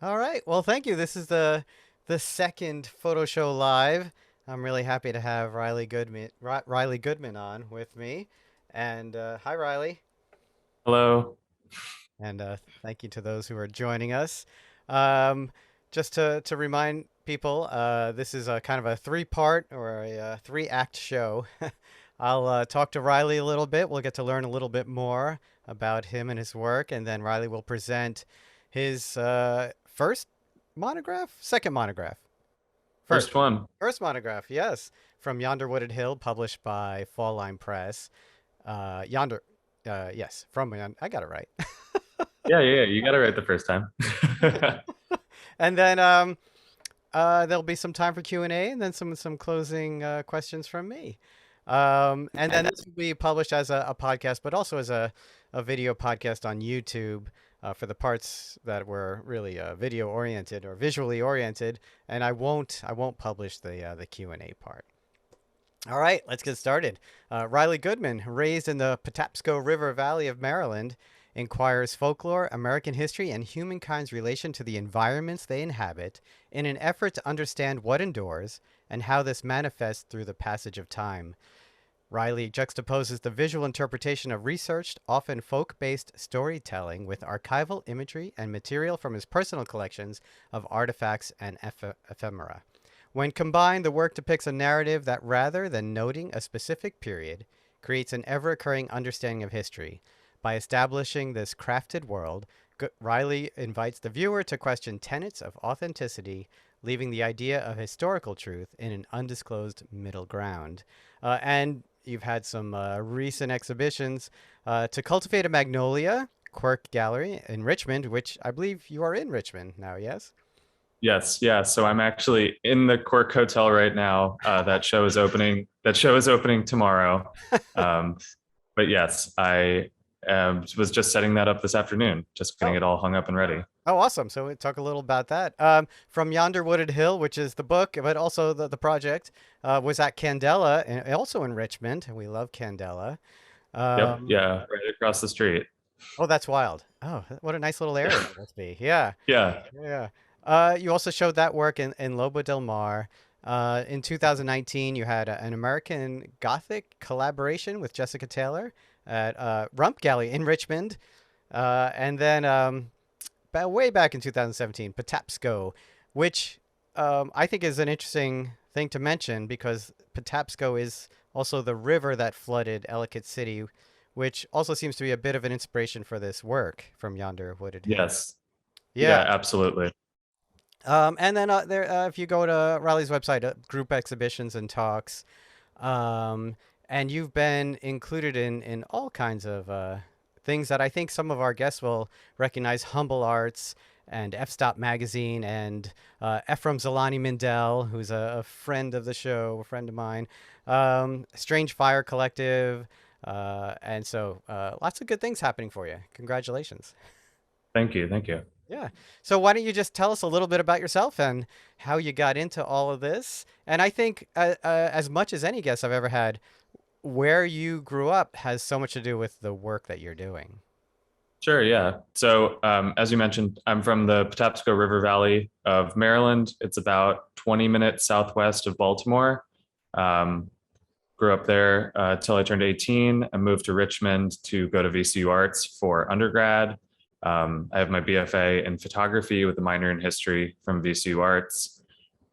All right. Well, thank you. This is the second photo show live. I'm really happy to have Riley Goodman on with me. And hi, Riley. Hello. And thank you to those who are joining us. Um, just to remind people, this is a kind of a three-part or a three-act show. I'll talk to Riley a little bit. We'll get to learn a little bit more about him and his work, and then Riley will present his first monograph, second monograph, First first, one. first monograph. Yes, from Yonder Wooded Hill, published by Fall Line Press. Yonder, yes, from I got it right. Yeah. You got it right the first time. And then there'll be some time for Q&A and then some closing questions from me. And then this will be published as a podcast, but also as a video podcast on YouTube for the parts that were really video oriented or visually oriented. And I won't publish the Q&A part. All right, let's get started. Riley Goodman, raised in the Patapsco River Valley of Maryland, inquires folklore, American history, and humankind's relation to the environments they inhabit in an effort to understand what endures and how this manifests through the passage of time. Riley juxtaposes the visual interpretation of researched, often folk based storytelling with archival imagery and material from his personal collections of artifacts and ephemera. When combined, the work depicts a narrative that, rather than noting a specific period, creates an ever occurring understanding of history. By establishing this crafted world, Riley invites the viewer to question tenets of authenticity, leaving the idea of historical truth in an undisclosed middle ground. And you've had some recent exhibitions to Cultivate a Magnolia, Quirk Gallery in Richmond, which I believe you are in Richmond now, yes? Yes, yeah. So I'm actually in the Cork Hotel right now. That show is opening. That show is opening tomorrow. Um, but yes, I was just setting that up this afternoon, just getting Oh, it all hung up and ready. Oh, awesome. So we talk a little about that. From Yonder Wooded Hill, which is the book, but also the project, was at Candela, and also in Richmond. And we love Candela. Yep, Um, yeah, right across the street. oh, that's wild. Oh, what a nice little area that must be. Yeah, Yeah, yeah. You also showed that work in Lobo del Mar. In 2019, you had an American Gothic collaboration with Jessica Taylor at Rump Gallery in Richmond. And then way back in 2017, Patapsco, which I think is an interesting thing to mention because Patapsco is also the river that flooded Ellicott City, which also seems to be a bit of an inspiration for this work from Yonder Wooded Hill. yes, yeah, Yeah. absolutely. And then if you go to Riley's website, group exhibitions and talks, um, and you've been included in all kinds of things that I think some of our guests will recognize: Humble Arts and F-Stop Magazine and Ephraim Zolani Mindell, who's a friend of the show, a friend of mine, Strange Fire Collective, and so lots of good things happening for you. Congratulations. Thank you, thank you. Yeah. So why don't you just tell us a little bit about yourself and how you got into all of this? And I think, as much as any guest I've ever had, where you grew up has so much to do with the work that you're doing. Sure, yeah. So, as you mentioned, I'm from the Patapsco River Valley of Maryland. It's about 20 minutes southwest of Baltimore. Um, Grew up there till I turned 18. I moved to Richmond to go to VCU Arts for undergrad. I have my BFA in photography with a minor in history from VCU Arts.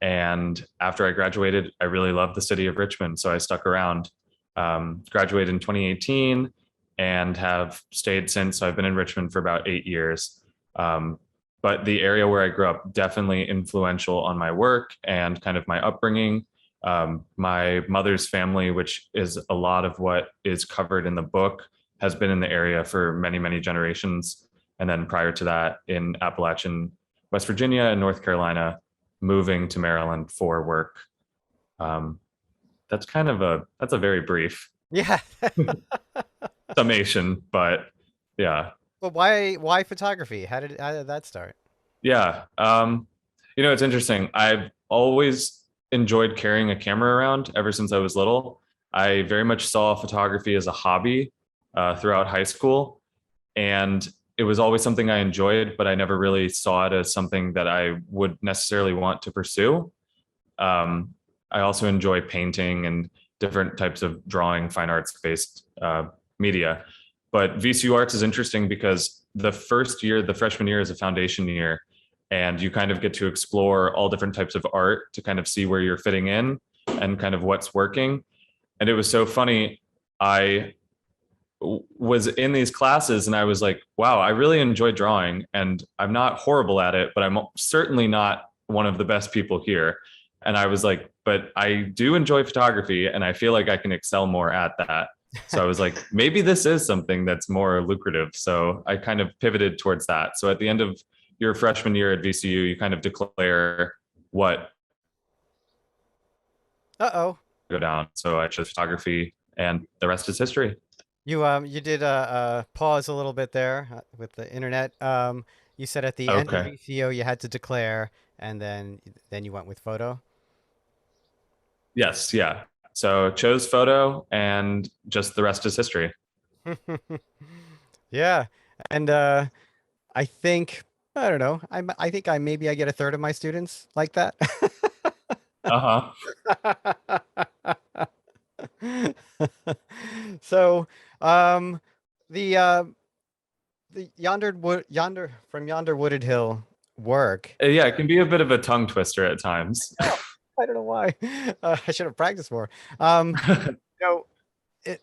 And after I graduated, I really loved the city of Richmond, so I stuck around. Graduated in 2018 and have stayed since. So I've been in Richmond for about 8 years. Um, but the area where I grew up definitely influential on my work and kind of my upbringing. My mother's family, which is a lot of what is covered in the book, has been in the area for many, many generations. And then prior to that, in Appalachian, West Virginia, and North Carolina, moving to Maryland for work. Um, that's a very brief Yeah. summation, but yeah, But why photography? How did that start? yeah. It's interesting. I've always enjoyed carrying a camera around ever since I was little. I very much saw photography as a hobby throughout high school, and it was always something I enjoyed, but I never really saw it as something that I would necessarily want to pursue. Um, I also enjoy painting and different types of drawing, fine arts based media. But VCU Arts is interesting because the first year, the freshman year, is a foundation year, and you kind of get to explore all different types of art to kind of see where you're fitting in and kind of what's working. And it was so funny. I was in these classes and I was like, wow, I really enjoy drawing and I'm not horrible at it, but I'm certainly not one of the best people here. And I was like, but I do enjoy photography and I feel like I can excel more at that. So I was like, maybe this is something that's more lucrative. So I kind of pivoted towards that. So at the end of your freshman year at VCU, you kind of declare what Uh-oh. go down. So I chose photography and the rest is history. You did pause a little bit there with the internet. You said at the end of Okay. VCO you had to declare, and then you went with photo. Yes. Yeah. So chose photo and just the rest is history. Yeah, and I think I don't know. I think I get a third of my students like that. Uh huh. So, um, the uh, the Yonder Wooded Hill work. Yeah, it can be a bit of a tongue twister at times. Oh, I don't know why. I should have practiced more. Um, you know,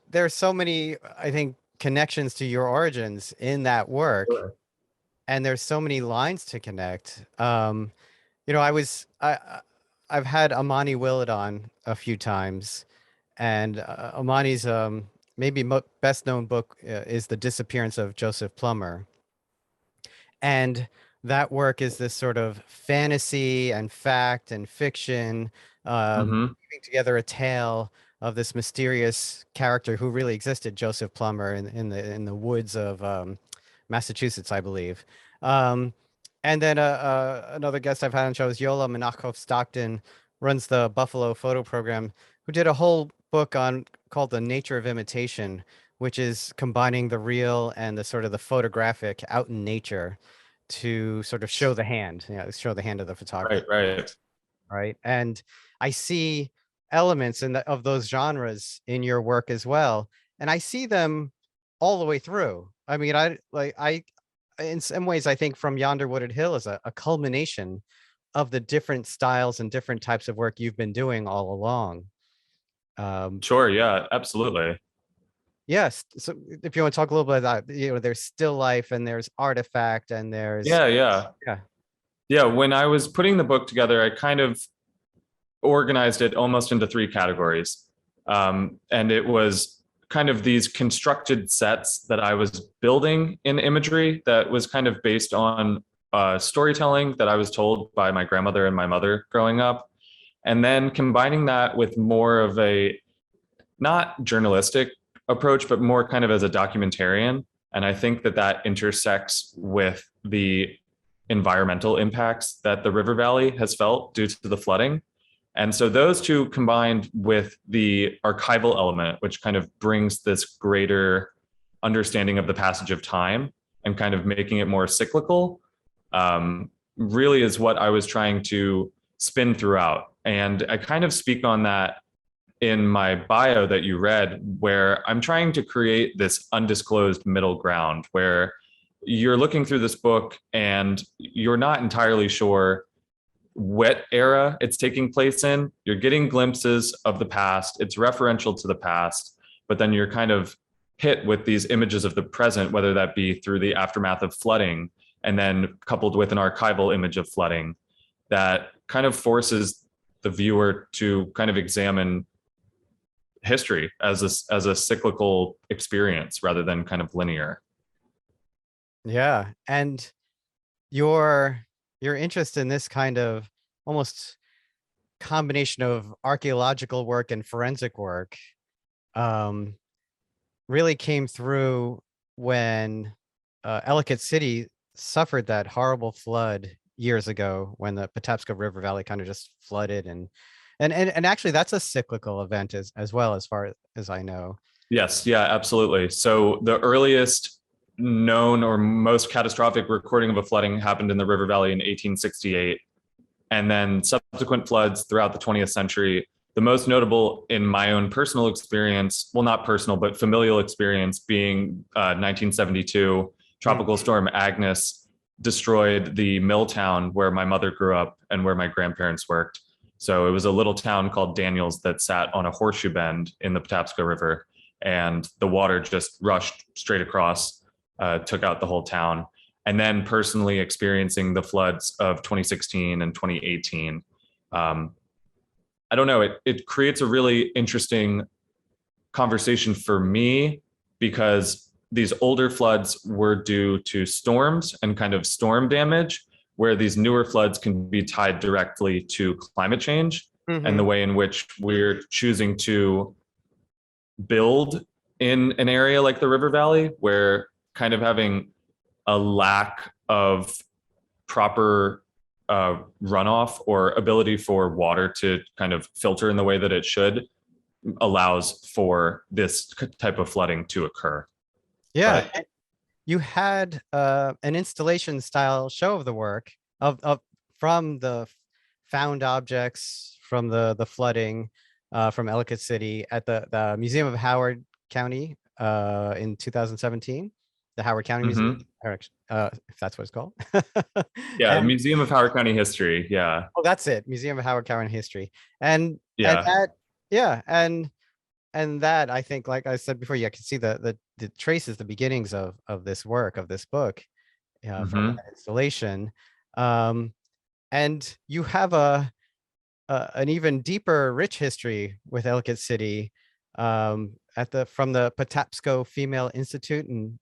there's so many, I think, connections to your origins in that work, Sure. and there's so many lines to connect. You know, I've had Amani Willett on a few times, and Amani's maybe best known book is The Disappearance of Joseph Plummer. And that work is this sort of fantasy and fact and fiction, Hmm. weaving together a tale of this mysterious character who really existed, Joseph Plummer, in the woods of Massachusetts, I believe. Um, and then another guest I've had on the show is Yola Menachov Stockton, runs the Buffalo Photo Program, who did a whole book on called The Nature of Imitation, which is combining the real and the sort of the photographic out in nature to sort of show the hand, show the hand of the photographer, Right, right. right? And I see elements of those genres in your work as well, and I see them all the way through. I mean, in some ways, I think From Yonder Wooded Hill is a culmination of the different styles and different types of work you've been doing all along. Um, Sure, yeah, absolutely. yes, so if you want to talk a little bit about, there's still life and there's artifact and there's Yeah, yeah. yeah. Yeah, when I was putting the book together, I kind of organized it almost into three categories. And it was kind of these constructed sets that I was building in imagery that was kind of based on storytelling that I was told by my grandmother and my mother growing up. And then combining that with more of a not journalistic approach, but more kind of as a documentarian. And I think that that intersects with the environmental impacts that the river valley has felt due to the flooding. And so those two combined with the archival element, which kind of brings this greater understanding of the passage of time and kind of making it more cyclical, really is what I was trying to spin throughout. And I kind of speak on that in my bio that you read, where I'm trying to create this undisclosed middle ground where you're looking through this book and you're not entirely sure what era it's taking place in. You're getting glimpses of the past, it's referential to the past, but then you're kind of hit with these images of the present, whether that be through the aftermath of flooding and then coupled with an archival image of flooding that kind of forces the viewer to kind of examine history as a cyclical experience rather than kind of linear. Yeah, and your your interest in this kind of almost combination of archaeological work and forensic work um, really came through when Ellicott City suffered that horrible flood years ago when the Patapsco River Valley kind of just flooded and actually that's a cyclical event as well as far as I know. Yes, yeah, absolutely. So the earliest known or most catastrophic recording of a flooding happened in the river valley in 1868. And then subsequent floods throughout the 20th century. The most notable in my own personal experience, well, not personal, but familial experience, being 1972, Tropical Storm Agnes destroyed the mill town where my mother grew up and where my grandparents worked. So it was a little town called Daniels that sat on a horseshoe bend in the Patapsco River, and the water just rushed straight across, took out the whole town. And then personally experiencing the floods of 2016 and 2018. I don't know, it creates a really interesting conversation for me, because these older floods were due to storms and kind of storm damage, where these newer floods can be tied directly to climate change and the way in which we're choosing to build in an area like the river valley, where kind of having a lack of proper runoff or ability for water to kind of filter in the way that it should allows for this type of flooding to occur. Yeah. But you had an installation style show of the work of from the found objects from the flooding from Ellicott City at the Museum of Howard County in 2017, the Howard County Museum, or if that's what it's called. Yeah, the Museum of Howard County History. Yeah. Oh, that's it. Museum of Howard County History. And yeah, that, yeah, and that, I think, like I said before, you can see the traces, the beginnings of this work, of this book, from that installation. And you have an even deeper, rich history with Ellicott City, from the Patapsco Female Institute in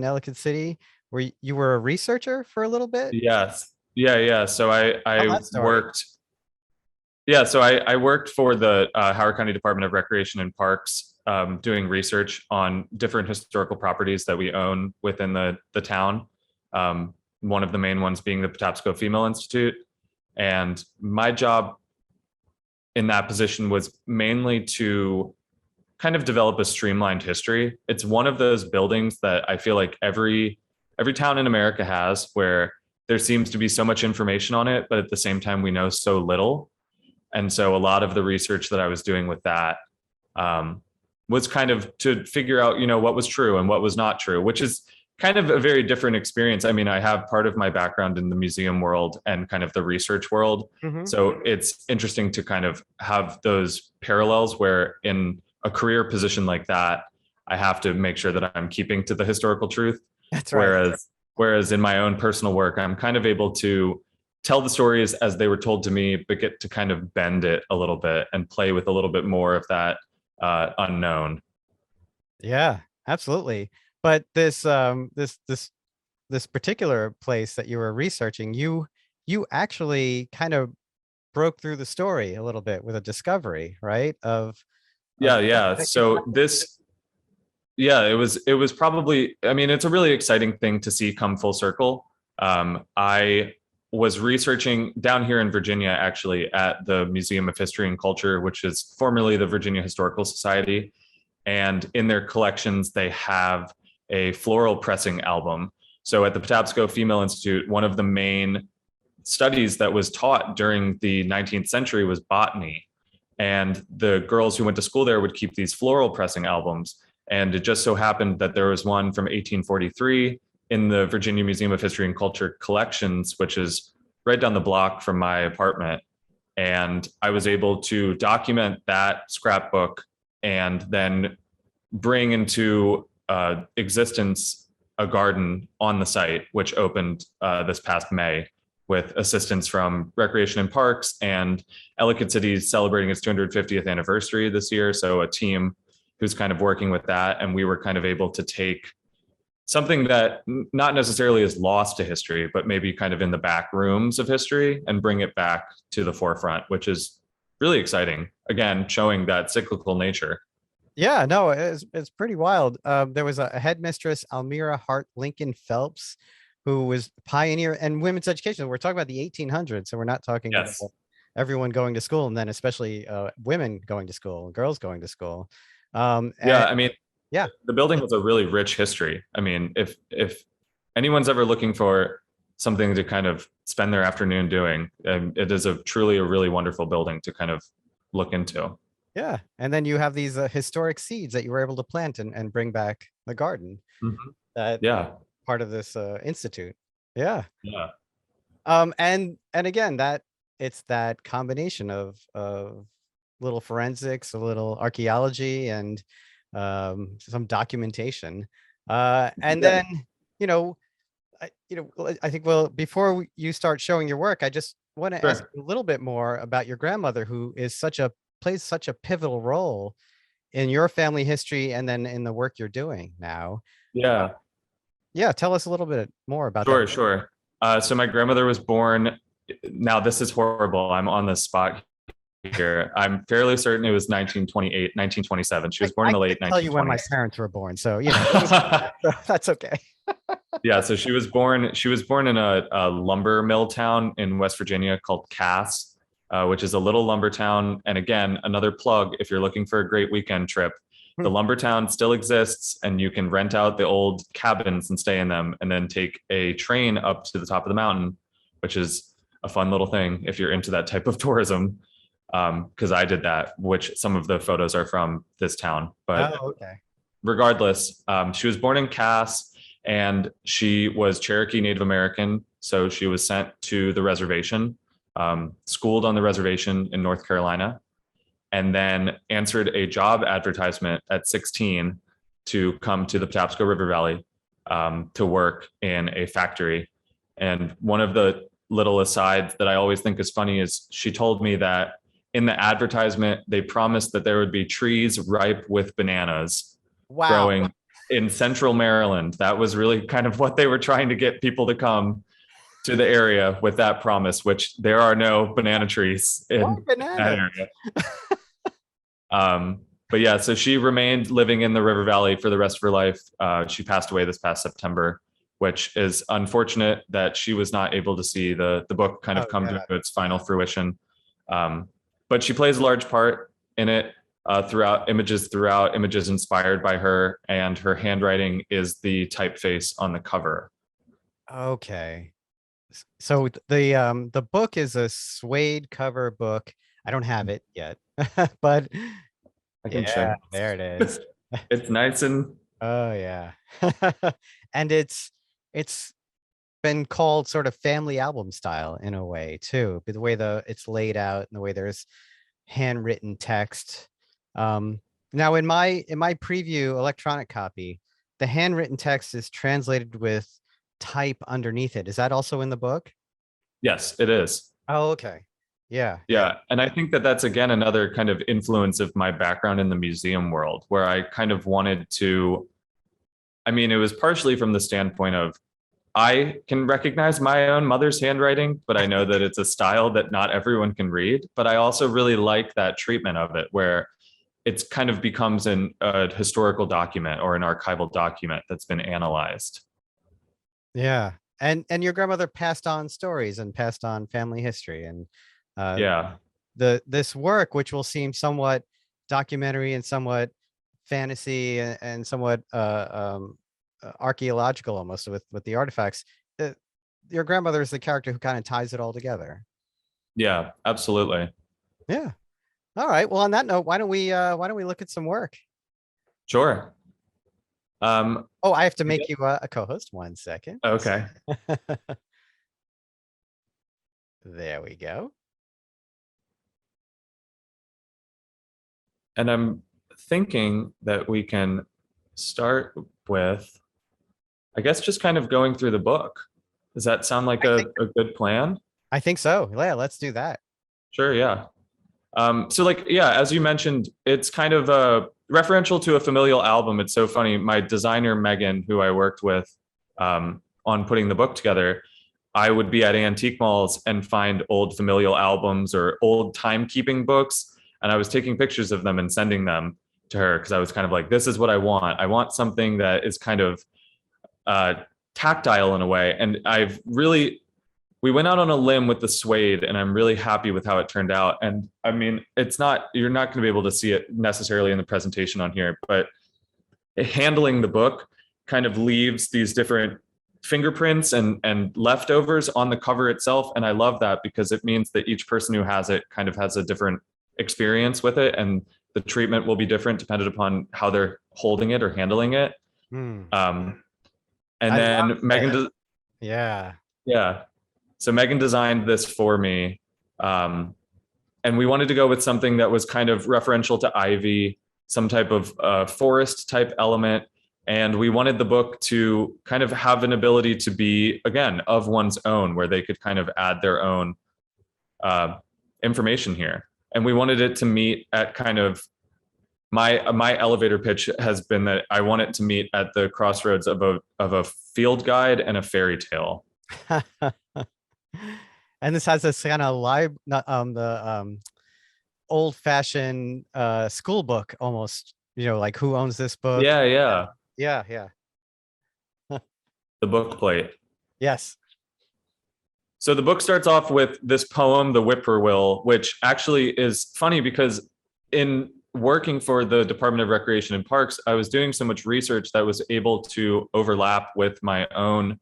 Ellicott City, where you were a researcher for a little bit. Yes. Yeah. So I worked. Yeah, so I worked for the Howard County Department of Recreation and Parks, doing research on different historical properties that we own within the town. One of the main ones being the Patapsco Female Institute. And my job in that position was mainly to kind of develop a streamlined history. It's one of those buildings that I feel like every town in America has, where there seems to be so much information on it, but at the same time we know so little. And so a lot of the research that I was doing with that was kind of to figure out, what was true and what was not true, which is kind of a very different experience. I mean, I have part of my background in the museum world and kind of the research world. So it's interesting to kind of have those parallels, where in a career position like that, I have to make sure that I'm keeping to the historical truth. That's right. Whereas in my own personal work, I'm kind of able to tell the stories as they were told to me, but get to kind of bend it a little bit and play with a little bit more of that unknown. Yeah, absolutely. But this particular place that you were researching, you actually kind of broke through the story a little bit with a discovery, right? Yeah. So it was probably, I mean, it's a really exciting thing to see come full circle. I was researching down here in Virginia, actually, at the Museum of History and Culture, which is formerly the Virginia Historical Society. And in their collections, they have a floral pressing album. So at the Patapsco Female Institute, one of the main studies that was taught during the 19th century was botany. And the girls who went to school there would keep these floral pressing albums. And it just so happened that there was one from 1843 in the Virginia Museum of History and Culture collections, which is right down the block from my apartment. And I was able to document that scrapbook and then bring into existence a garden on the site, which opened this past May, with assistance from Recreation and Parks, and Ellicott City is celebrating its 250th anniversary this year. So a team who's kind of working with that. And we were kind of able to take something that not necessarily is lost to history, but maybe kind of in the back rooms of history, and bring it back to the forefront, which is really exciting. Again, showing that cyclical nature. Yeah, no, it's pretty wild. There was a headmistress, Almira Hart Lincoln Phelps, who was pioneer in women's education. We're talking about the 1800s, so we're not talking about everyone going to school, and then especially women going to school, girls going to school. I mean, Yeah. The building has a really rich history. I mean, if anyone's ever looking for something to kind of spend their afternoon doing, it is a truly a really wonderful building to kind of look into. Yeah. And then you have these historic seeds that you were able to plant and bring back the garden Mhm. that Yeah, part of this institute. Yeah. yeah, And again, that it's that combination of little forensics, a little archaeology, and some documentation. And yeah. then, you know, I think, well, before you start showing your work, I just want to ask Sure. you a little bit more about your grandmother, who is plays such a pivotal role in your family history and then in the work you're doing now. Yeah, Yeah, tell us a little bit more about that. sure, sure. So my grandmother was born. Now this is horrible. I'm on the spot here. I'm fairly certain it was 1928, 1927. She was born in I the can't late tell you when my 1920s. parents were born, so that's okay. Yeah, so she was born. She was born in a lumber mill town in West Virginia called Cass, which is a little lumber town. And again, another plug if you're looking for a great weekend trip. The Hmm. lumber town still exists, and you can rent out the old cabins and stay in them, and then take a train up to the top of the mountain, which is a fun little thing if you're into that type of tourism. Because I did that, which some of the photos are from this town. But Oh, okay. regardless, she was born in Cass and she was Cherokee Native American. So she was sent to the reservation, schooled on the reservation in North Carolina, and then answered a job advertisement at 16 to come to the Patapsco River Valley to work in a factory. And one of the little asides that I always think is funny is she told me that in the advertisement, they promised that there would be trees ripe with bananas Wow. growing in central Maryland. That was really kind of what they were trying to get people to come to the area with that promise, which there are no banana trees Why in that bananas? area. But yeah, so she remained living in the River Valley for the rest of her life. She passed away this past September, which is unfortunate that she was not able to see the book kind Oh of come yeah. to its final fruition. But she plays a large part in it throughout images inspired by her, and her handwriting is the typeface on the cover. Okay. So the book is a suede cover book. I don't have it yet, but I can yeah, share. there it is. It's nice and Oh yeah. And it's been called sort of family album style in a way too, but the way it's laid out and the way there's handwritten text. Um, Now in my preview electronic copy, the handwritten text is translated with type underneath it. Is that also in the book? yes, it is. Oh, okay. Yeah, yeah. Yeah. And I think that that's again another kind of influence of my background in the museum world, where I kind of wanted to, I mean, it was partially from the standpoint of I can recognize my own mother's handwriting, but I know that it's a style that not everyone can read. But I also really like that treatment of it, where it's kind of becomes a historical document or an archival document that's been analyzed. Yeah. And your grandmother passed on stories and passed on family history and uh Yeah. this work, which will seem somewhat documentary and somewhat fantasy and somewhat archaeological almost with the artifacts. uh, your grandmother is the character who kind of ties it all together. Yeah, absolutely. Yeah. All right. Well, on that note, why don't we look at some work? Sure. Oh, I have to make you a co-host. 1 second. Okay. There we go. And I'm thinking that we can start with, I guess, just kind of going through the book. Does that sound like I think a good plan? I think so. Yeah, let's do that. Sure, yeah. So like, yeah, as you mentioned, it's kind of referential to a familial album. It's so funny. My designer, Megan, who I worked with on putting the book together, I would be at antique malls and find old familial albums or old timekeeping books. And I was taking pictures of them and sending them to her because I was kind of like, this is what I want. I want something that is kind of uh, tactile in a way. And we went out on a limb with the suede, and I'm really happy with how it turned out. And I mean, you're not going to be able to see it necessarily in the presentation on here, but handling the book kind of leaves these different fingerprints and leftovers on the cover itself. And I love that because it means that each person who has it kind of has a different experience with it, and the treatment will be different depending upon how they're holding it or handling it. Hmm. And I then love Megan, it. Yeah. yeah. So Megan designed this for me. And we wanted to go with something that was kind of referential to ivy, some type of forest type element. And we wanted the book to kind of have an ability to be, again, of one's own, where they could kind of add their own information here. And we wanted it to meet at kind of my elevator pitch has been that I want it to meet at the crossroads of a field guide and a fairy tale. And this has this kind of not the old fashioned school book almost, like who owns this book? Yeah, yeah. Yeah, yeah. The book plate. Yes. So the book starts off with this poem, The Whippoorwill, which actually is funny because in working for the Department of Recreation and Parks, I was doing so much research that was able to overlap with my own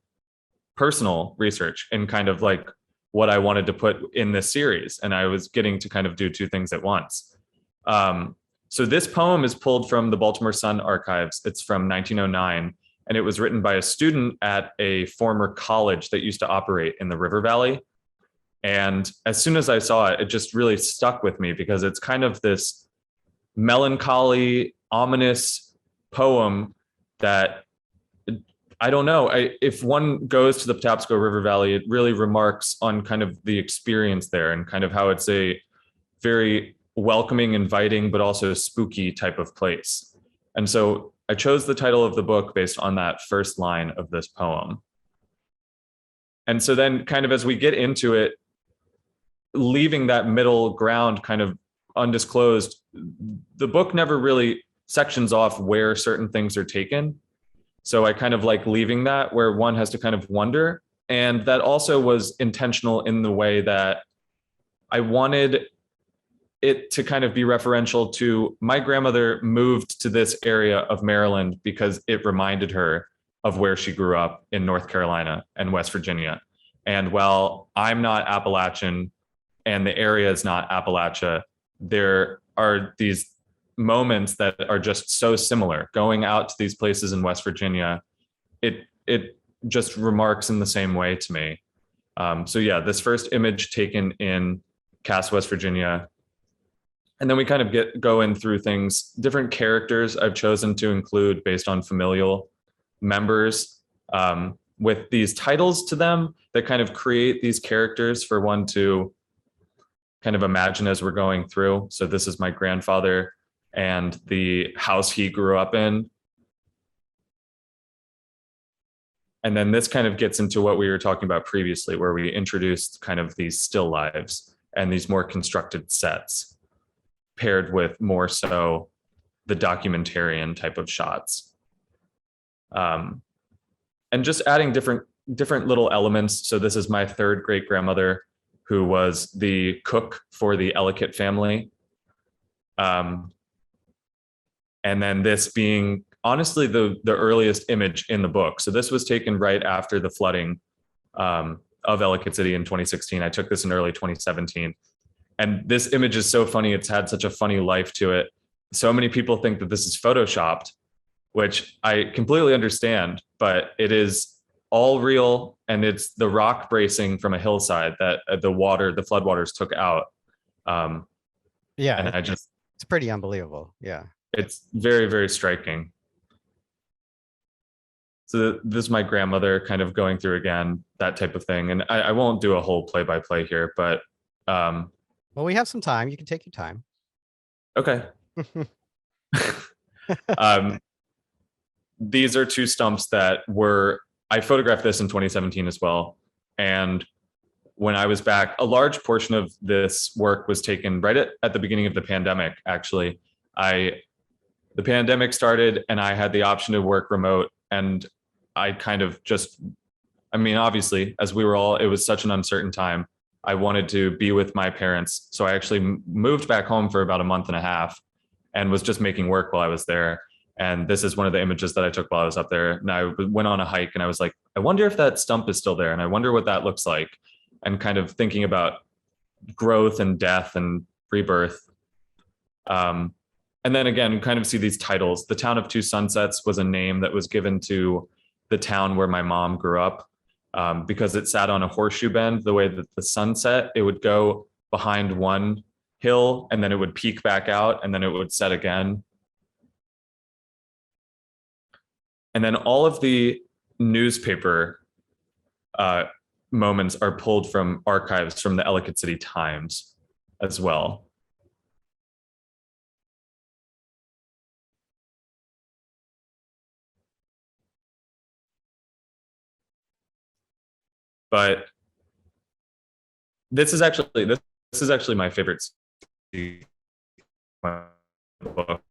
personal research and kind of like what I wanted to put in this series. And I was getting to kind of do two things at once. So this poem is pulled from the Baltimore Sun archives. It's from 1909. And it was written by a student at a former college that used to operate in the River Valley. And as soon as I saw it, it just really stuck with me because it's kind of this melancholy, ominous poem that I don't know. If one goes to the Patapsco River Valley, it really remarks on kind of the experience there and kind of how it's a very welcoming, inviting, but also spooky type of place. And so I chose the title of the book based on that first line of this poem. And so then kind of as we get into it, leaving that middle ground kind of undisclosed, the book never really sections off where certain things are taken. So I kind of like leaving that where one has to kind of wonder. And that also was intentional in the way that I wanted it to kind of be referential to my grandmother moved to this area of Maryland because it reminded her of where she grew up in North Carolina and West Virginia. And while I'm not Appalachian and the area is not Appalachia, there are these moments that are just so similar. Going out to these places in West Virginia, it just remarks in the same way to me. So yeah, this first image taken in Cass, West Virginia. And then we kind of go in through things, different characters I've chosen to include based on familial members with these titles to them that kind of create these characters for one to kind of imagine as we're going through. So this is my grandfather and the house he grew up in. And then this kind of gets into what we were talking about previously, where we introduced kind of these still lives and these more constructed sets paired with more so the documentarian type of shots. And just adding different little elements. So this is my third great grandmother who was the cook for the Ellicott family. And then this being honestly the earliest image in the book. So this was taken right after the flooding of Ellicott City in 2016. I took this in early 2017. And this image is so funny. It's had such a funny life to it. So many people think that this is Photoshopped, which I completely understand, but it is all real. And it's the rock bracing from a hillside that the floodwaters took out. Yeah. And it's pretty unbelievable. Yeah. It's very, very striking. So this is my grandmother kind of going through again, that type of thing. And I won't do a whole play-by-play here, but well, we have some time. You can take your time. Okay. These are two stumps that I photographed this in 2017 as well. And when I was back, a large portion of this work was taken right at the beginning of the pandemic, actually. The pandemic started and I had the option to work remote, and I kind of obviously, as we were all, it was such an uncertain time. I wanted to be with my parents. So I actually moved back home for about a month and a half and was just making work while I was there. And this is one of the images that I took while I was up there. And I went on a hike and I was like, I wonder if that stump is still there. And I wonder what that looks like. And kind of thinking about growth and death and rebirth. And then again, you kind of see these titles. The Town of Two Sunsets was a name that was given to the town where my mom grew up, because it sat on a horseshoe bend. The way that the sun set, it would go behind one hill and then it would peak back out and then it would set again. And then all of the newspaper moments are pulled from archives from the Ellicott City Times as well. But this is actually my favorite book.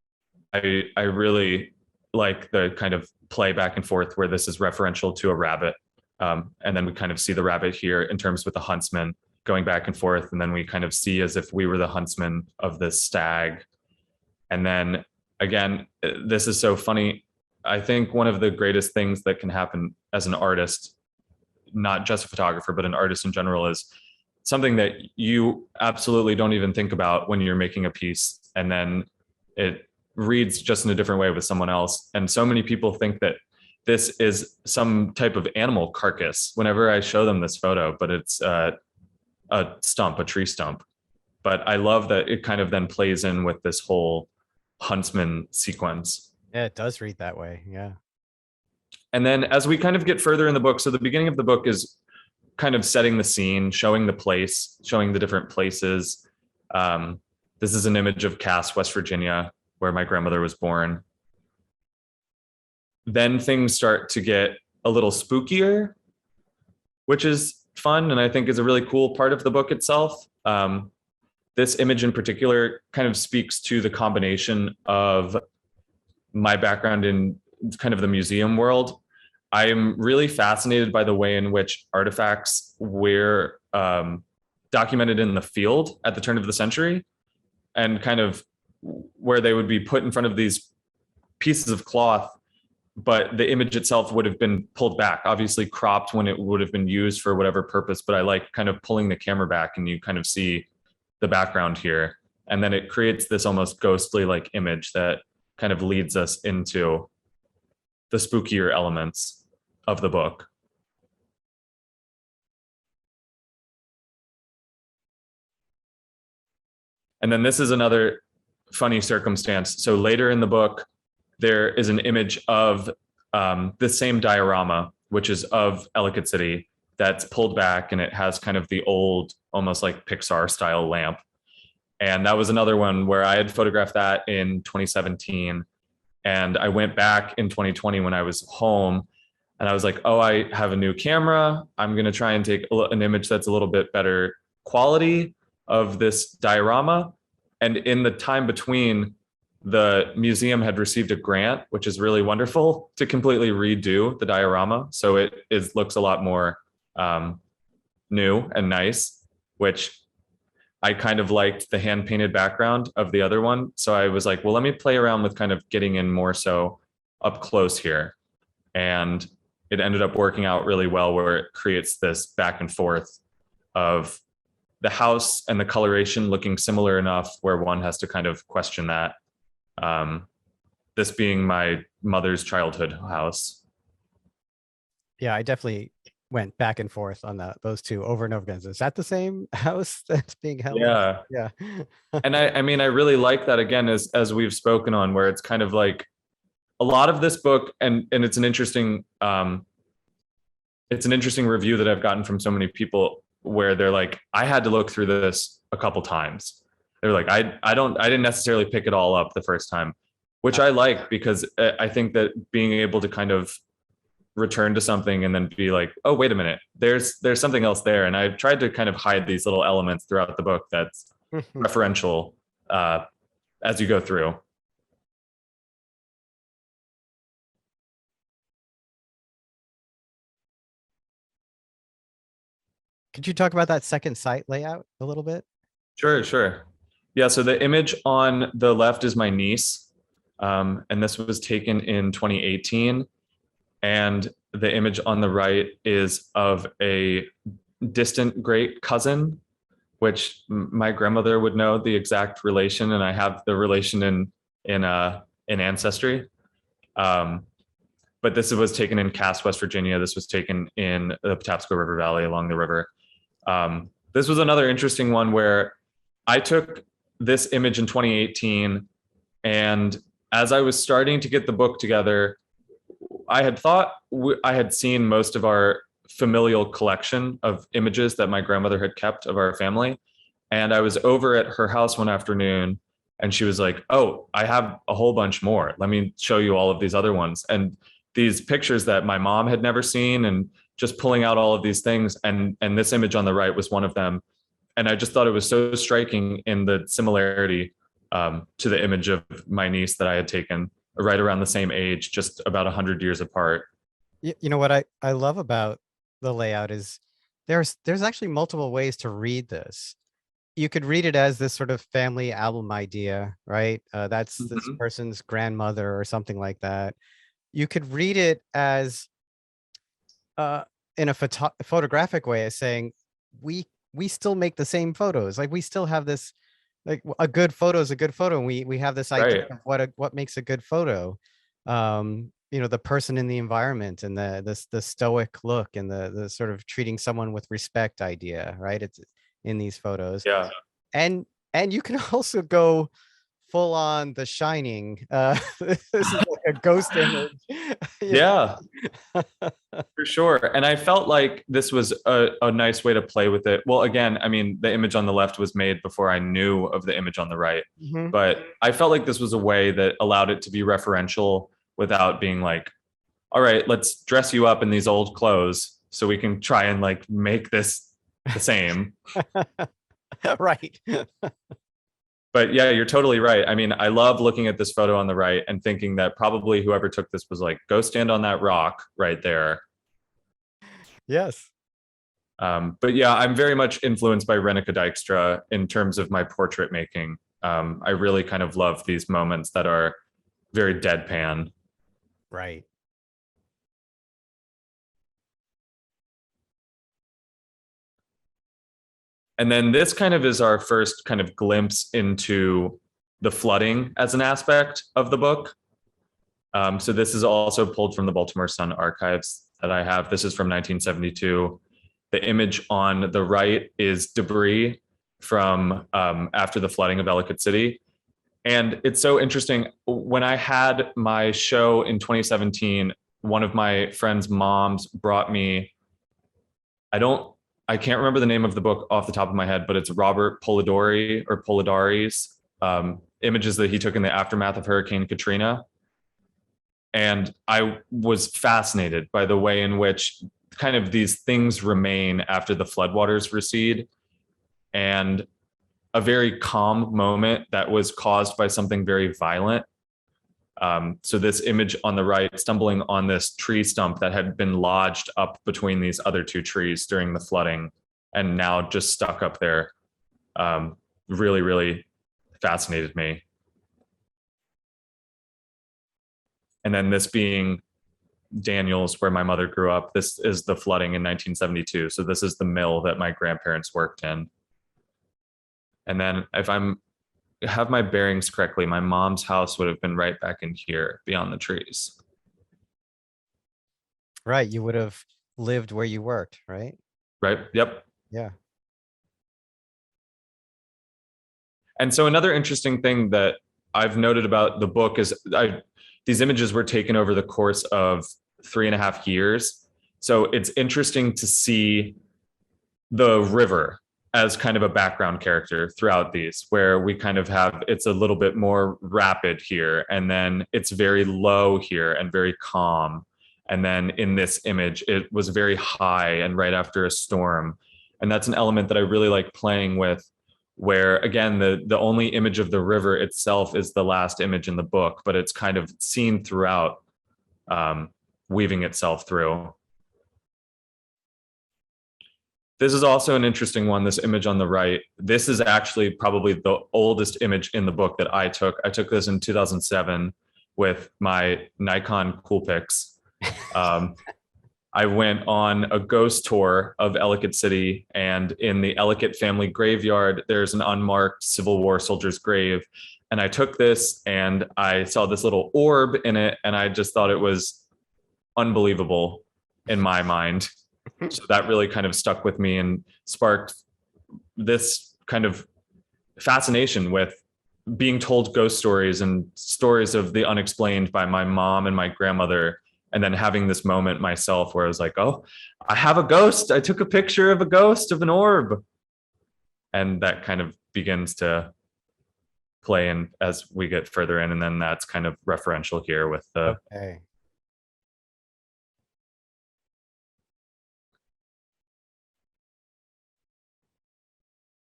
I really like the kind of play back and forth where this is referential to a rabbit. And then we kind of see the rabbit here in terms with the huntsman going back and forth. And then we kind of see as if we were the huntsman of this stag. And then again, this is so funny. I think one of the greatest things that can happen as an artist, not just a photographer, but an artist in general, is something that you absolutely don't even think about when you're making a piece. And then it reads just in a different way with someone else. And so many people think that this is some type of animal carcass whenever I show them this photo, but it's a stump, a tree stump. But I love that it kind of then plays in with this whole huntsman sequence. Yeah, it does read that way. Yeah. And then as we kind of get further in the book, so the beginning of the book is kind of setting the scene, showing the place, showing the different places. This is an image of Cass, West Virginia, where my grandmother was born. Then things start to get a little spookier, which is fun and I think is a really cool part of the book itself. This image in particular kind of speaks to the combination of my background in kind of the museum world. I am really fascinated by the way in which artifacts were documented in the field at the turn of the century, and kind of where they would be put in front of these pieces of cloth, but the image itself would have been pulled back, obviously cropped when it would have been used for whatever purpose. But I like kind of pulling the camera back and you kind of see the background here. And then it creates this almost ghostly like image that kind of leads us into the spookier elements of the book. And then this is another funny circumstance. So later in the book, there is an image of the same diorama, which is of Ellicott City, that's pulled back and it has kind of the old, almost like Pixar style lamp. And that was another one where I had photographed that in 2017. And I went back in 2020 when I was home and I was like, oh, I have a new camera. I'm going to try and take an image that's a little bit better quality of this diorama. And in the time between, the museum had received a grant, which is really wonderful, to completely redo the diorama. So it looks a lot more new and nice, which I kind of liked the hand painted background of the other one. So I was like, well, let me play around with kind of getting in more so up close here. And it ended up working out really well, where it creates this back and forth of the house and the coloration looking similar enough where one has to kind of question that. This being my mother's childhood house. Yeah, I definitely went back and forth on those two over and over again. Is that the same house that's being held? Yeah. Yeah. And I mean, I really like that, again, as we've spoken on, where it's kind of like a lot of this book, and it's an interesting review that I've gotten from so many people where they're like, I had to look through this a couple times. They're like, I didn't necessarily pick it all up the first time, which I like, because I think that being able to kind of return to something and then be like, oh, wait a minute, there's something else there. And I've tried to kind of hide these little elements throughout the book that's referential as you go through. Could you talk about that second site layout a little bit? Sure. Yeah, so the image on the left is my niece. And this was taken in 2018. And the image on the right is of a distant great cousin, which my grandmother would know the exact relation, and I have the relation in ancestry. Um, but this was taken in Cass, West Virginia. This was taken in the Patapsco River Valley along the river. This was another interesting one where I took this image in 2018, and as I was starting to get the book together, I had thought I had seen most of our familial collection of images that my grandmother had kept of our family. And I was over at her house one afternoon, and she was like, "Oh, I have a whole bunch more. Let me show you all of these other ones." And these pictures that my mom had never seen, and just pulling out all of these things. And this image on the right was one of them. And I just thought it was so striking in the similarity to the image of my niece that I had taken right around the same age, just about 100 years apart. You know what I love about the layout is there's actually multiple ways to read this. You could read it as this sort of family album idea, right? That's this Mhm. person's grandmother or something like that. You could read it as uh, in a photographic way, as saying we still make the same photos. Like we still have this, like a good photo is a good photo, and we have this idea Right. of what makes a good photo. The person in the environment, and the stoic look, and the sort of treating someone with respect idea, right? It's in these photos. Yeah. And you can also go full on The Shining. This is like a ghost image. you Yeah, know? for sure. And I felt like this was a nice way to play with it. Well, again, I mean, the image on the left was made before I knew of the image on the right, Mhm. but I felt like this was a way that allowed it to be referential without being like, all right, let's dress you up in these old clothes so we can try and like make this the same. Right. But yeah, you're totally right. I mean, I love looking at this photo on the right and thinking that probably whoever took this was like, go stand on that rock right there. Yes. But yeah, I'm very much influenced by Renika Dijkstra in terms of my portrait making. I really kind of love these moments that are very deadpan. Right. And then this kind of is our first kind of glimpse into the flooding as an aspect of the book. So this is also pulled from the Baltimore Sun archives that I have. This is from 1972. The image on the right is debris from after the flooding of Ellicott City. And it's so interesting. When I had my show in 2017, one of my friend's moms brought me, I don't, I can't remember the name of the book off the top of my head, but it's Robert Polidori or Polidari's images that he took in the aftermath of Hurricane Katrina. And I was fascinated by the way in which kind of these things remain after the floodwaters recede, and a very calm moment that was caused by something very violent. So this image on the right, stumbling on this tree stump that had been lodged up between these other two trees during the flooding and now just stuck up there, really, really fascinated me. And then this being Daniels, where my mother grew up, this is the flooding in 1972. So this is the mill that my grandparents worked in. And then if I'm have my bearings correctly, my mom's house would have been right back in here beyond the trees. Right. You would have lived where you worked, right? Right? Yep. Yeah. And so another interesting thing that I've noted about the book is these images were taken over the course of 3.5 years. So it's interesting to see the river as kind of a background character throughout these, where we kind of have it's a little bit more rapid here, and then it's very low here and very calm. And then in this image, it was very high and right after a storm. And that's an element that I really like playing with, where again, the only image of the river itself is the last image in the book, but it's kind of seen throughout, weaving itself through. This is also an interesting one, this image on the right. This is actually probably the oldest image in the book that I took. I took this in 2007. with my Nikon Coolpix. Um, I went on a ghost tour of Ellicott City, and in the Ellicott family graveyard, there's an unmarked Civil War soldier's grave. And I took this and I saw this little orb in it, and I just thought it was unbelievable in my mind. So that really kind of stuck with me and sparked this kind of fascination with being told ghost stories and stories of the unexplained by my mom and my grandmother, and then having this moment myself where I was like, oh, I have a ghost. I took a picture of a ghost of an orb. And that kind of begins to play in as we get further in. And then that's kind of referential here with the. Okay.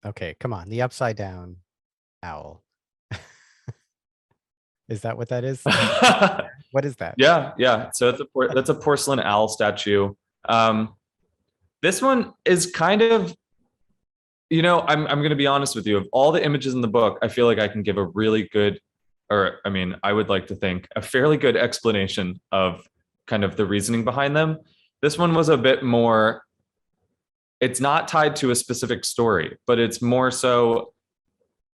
Okay, come on. The upside down owl. Is that what that is? What is that? Yeah. So that's a porcelain owl statue. This one is kind of, I'm going to be honest with you. Of all the images in the book, I feel like I can give a really good, or I mean, I would like to think a fairly good explanation of kind of the reasoning behind them. This one was a bit more. It's not tied to a specific story, but it's more so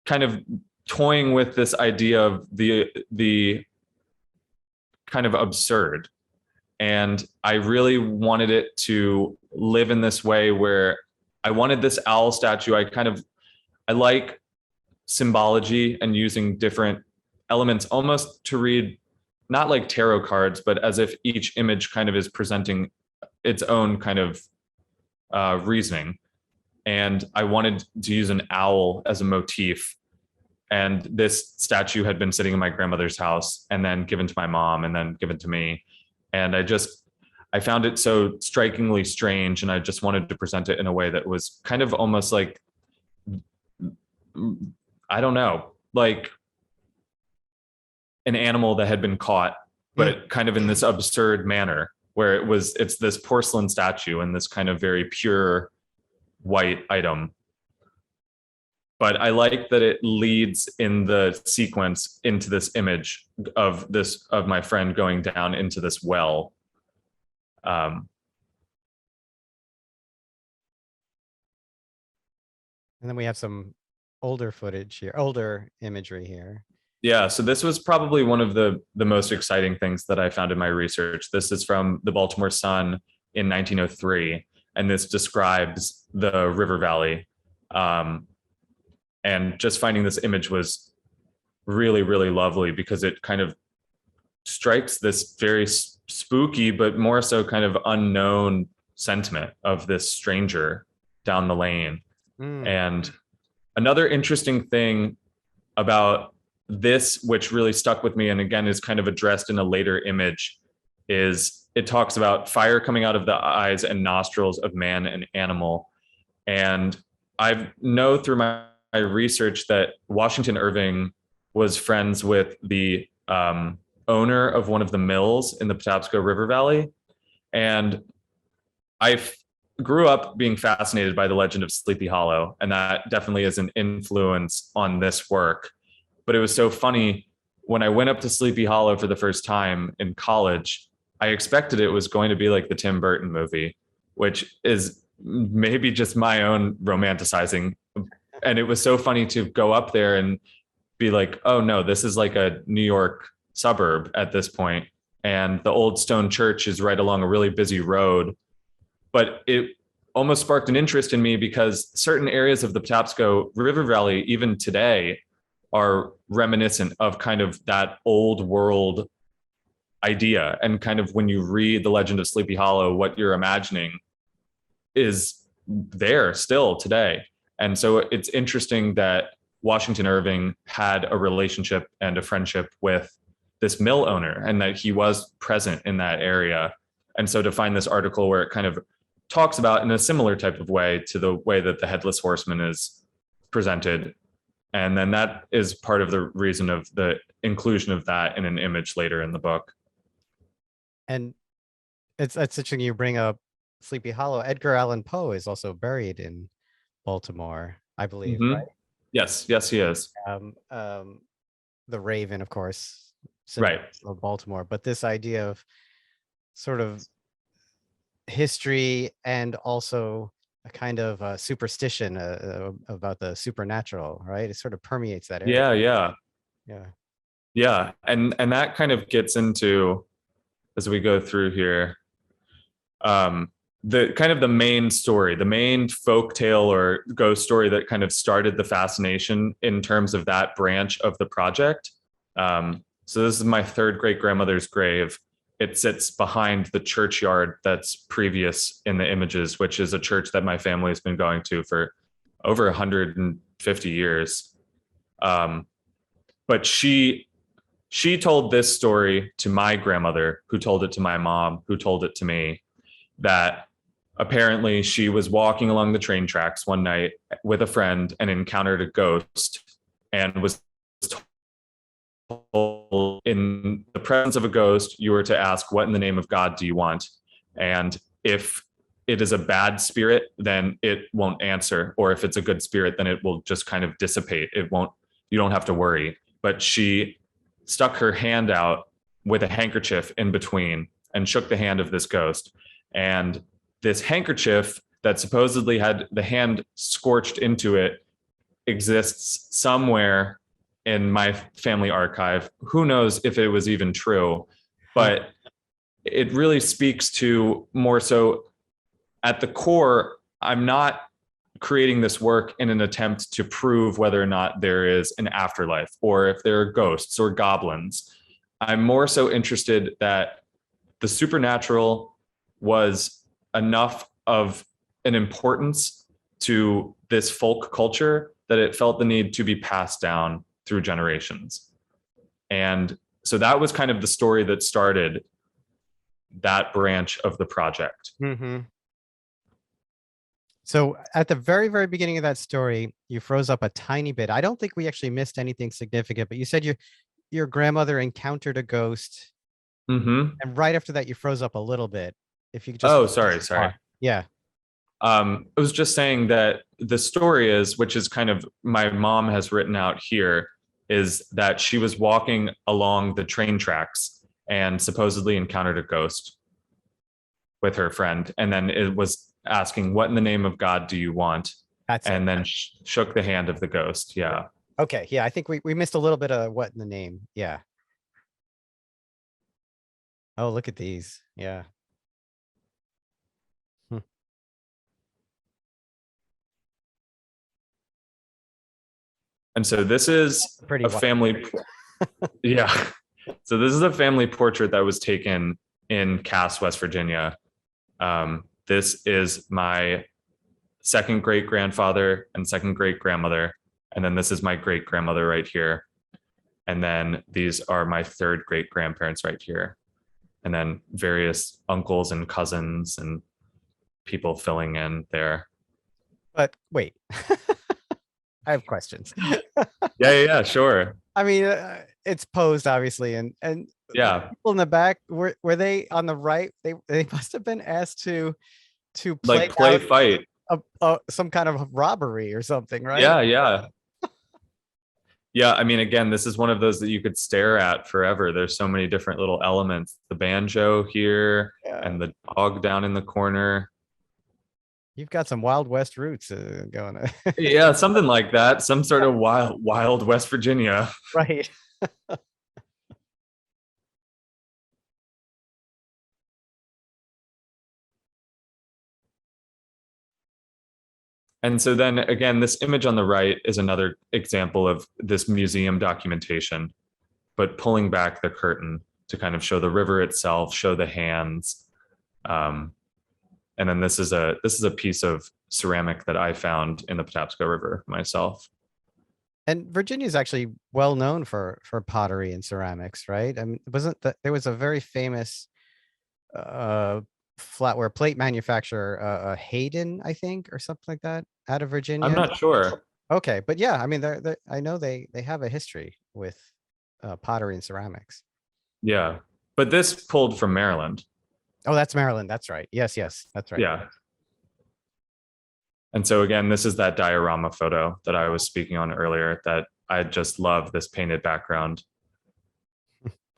kind of toying with this idea of the kind of absurd. And I really wanted it to live in this way where I wanted this owl statue. I like symbology and using different elements almost to read not like tarot cards, but as if each image kind of is presenting its own kind of reasoning. And I wanted to use an owl as a motif. And this statue had been sitting in my grandmother's house and then given to my mom and then given to me. And I found it so strikingly strange. And I just wanted to present it in a way that was kind of almost like, I don't know, like an animal that had been caught, but kind of in this absurd manner where it's this porcelain statue and this kind of very pure white item. But I like that it leads in the sequence into this image of my friend going down into this well. And then we have some older imagery here. Yeah, so this was probably one of the most exciting things that I found in my research. This is from the Baltimore Sun in 1903, and this describes the river valley. And just finding this image was really, really lovely because it kind of strikes this very spooky, but more so kind of unknown sentiment of this stranger down the lane. And another interesting thing about this, which really stuck with me, and again is kind of addressed in a later image, is it talks about fire coming out of the eyes and nostrils of man and animal. And I know through my research that Washington Irving was friends with the owner of one of the mills in the Patapsco River Valley. And I grew up being fascinated by the legend of Sleepy Hollow, and that definitely is an influence on this work. But it was so funny when I went up to Sleepy Hollow for the first time in college, I expected it was going to be like the Tim Burton movie, which is maybe just my own romanticizing. And it was so funny to go up there and be like, oh no, this is like a New York suburb at this point. And the old stone church is right along a really busy road. But it almost sparked an interest in me because certain areas of the Patapsco River Valley, even today, are reminiscent of kind of that old world idea. And kind of when you read The Legend of Sleepy Hollow, what you're imagining is there still today. And so it's interesting that Washington Irving had a relationship and a friendship with this mill owner and that he was present in that area. And so to find this article where it kind of talks about in a similar type of way to the way that the Headless Horseman is presented. And then that is part of the reason of the inclusion of that in an image later in the book. And it's interesting you bring up Sleepy Hollow. Edgar Allan Poe is also buried in Baltimore, I believe, right? Yes, he is. The Raven, of course, Right. of Baltimore, but this idea of sort of history and also a kind of superstition about the supernatural, right? It sort of permeates that area. Yeah, yeah. Yeah. Yeah. And that kind of gets into, as we go through here, the kind of the main story, the main folk tale or ghost story that kind of started the fascination in terms of that branch of the project. So this is my third great grandmother's grave. It sits behind the churchyard that's previous in the images, which is a church that my family has been going to for over 150 years. But she told this story to my grandmother, who told it to my mom, who told it to me, that apparently she was walking along the train tracks one night with a friend and encountered a ghost and was told, in the presence of a ghost, you were to ask, what in the name of God do you want? And if it is a bad spirit, then it won't answer. Or if it's a good spirit, then it will just kind of dissipate. It won't, you don't have to worry. But she stuck her hand out with a handkerchief in between and shook the hand of this ghost. And this handkerchief that supposedly had the hand scorched into it exists somewhere in my family archive. Who knows if it was even true, but it really speaks to more so at the core, I'm not creating this work in an attempt to prove whether or not there is an afterlife or if there are ghosts or goblins. I'm more so interested that the supernatural was enough of an importance to this folk culture that it felt the need to be passed down through generations. And so that was kind of the story that started that branch of the project. Mm-hmm. So at the very, very beginning of that story, you froze up a tiny bit. I don't think we actually missed anything significant, but you said your grandmother encountered a ghost. Mm-hmm. And right after that, you froze up a little bit. If you could just. Oh, sorry. Yeah. I was just saying that the story is, which is kind of my mom has written out here, is that she was walking along the train tracks and supposedly encountered a ghost with her friend. And then it was asking, what in the name of God do you want? And then shook the hand of the ghost. Yeah. Okay. Yeah. I think we missed a little bit of what in the name. Yeah. Oh, look at these. Yeah. And so this is Pretty a family. Yeah. So this is a family portrait that was taken in Cass, West Virginia. This is my second great grandfather and second great grandmother. And then this is my great grandmother right here. And then these are my third great grandparents right here. And then various uncles and cousins and people filling in there. But wait, I have questions. Yeah, sure. I mean, it's posed obviously, and yeah, people in the back were they on the right? They must have been asked to play fight some kind of robbery or something, right? Yeah. Yeah, I mean, again, this is one of those that you could stare at forever. There's so many different little elements. The banjo here and the dog down in the corner. You've got some Wild West roots going on. Yeah, something like that. Some sort of wild West Virginia. Right. And so then again, this image on the right is another example of this museum documentation, but pulling back the curtain to kind of show the river itself, show the hands. And then this is a piece of ceramic that I found in the Patapsco River myself. And Virginia is actually well known for pottery and ceramics, right? I mean, there was a very famous flatware plate manufacturer, Hayden, I think, or something like that, out of Virginia. I'm not sure. Okay, but yeah, I mean, I know they have a history with pottery and ceramics. Yeah, but this pulled from Maryland. Oh, that's Maryland. That's right. Yes, that's right. Yeah. And so again, this is that diorama photo that I was speaking on earlier, that I just love this painted background.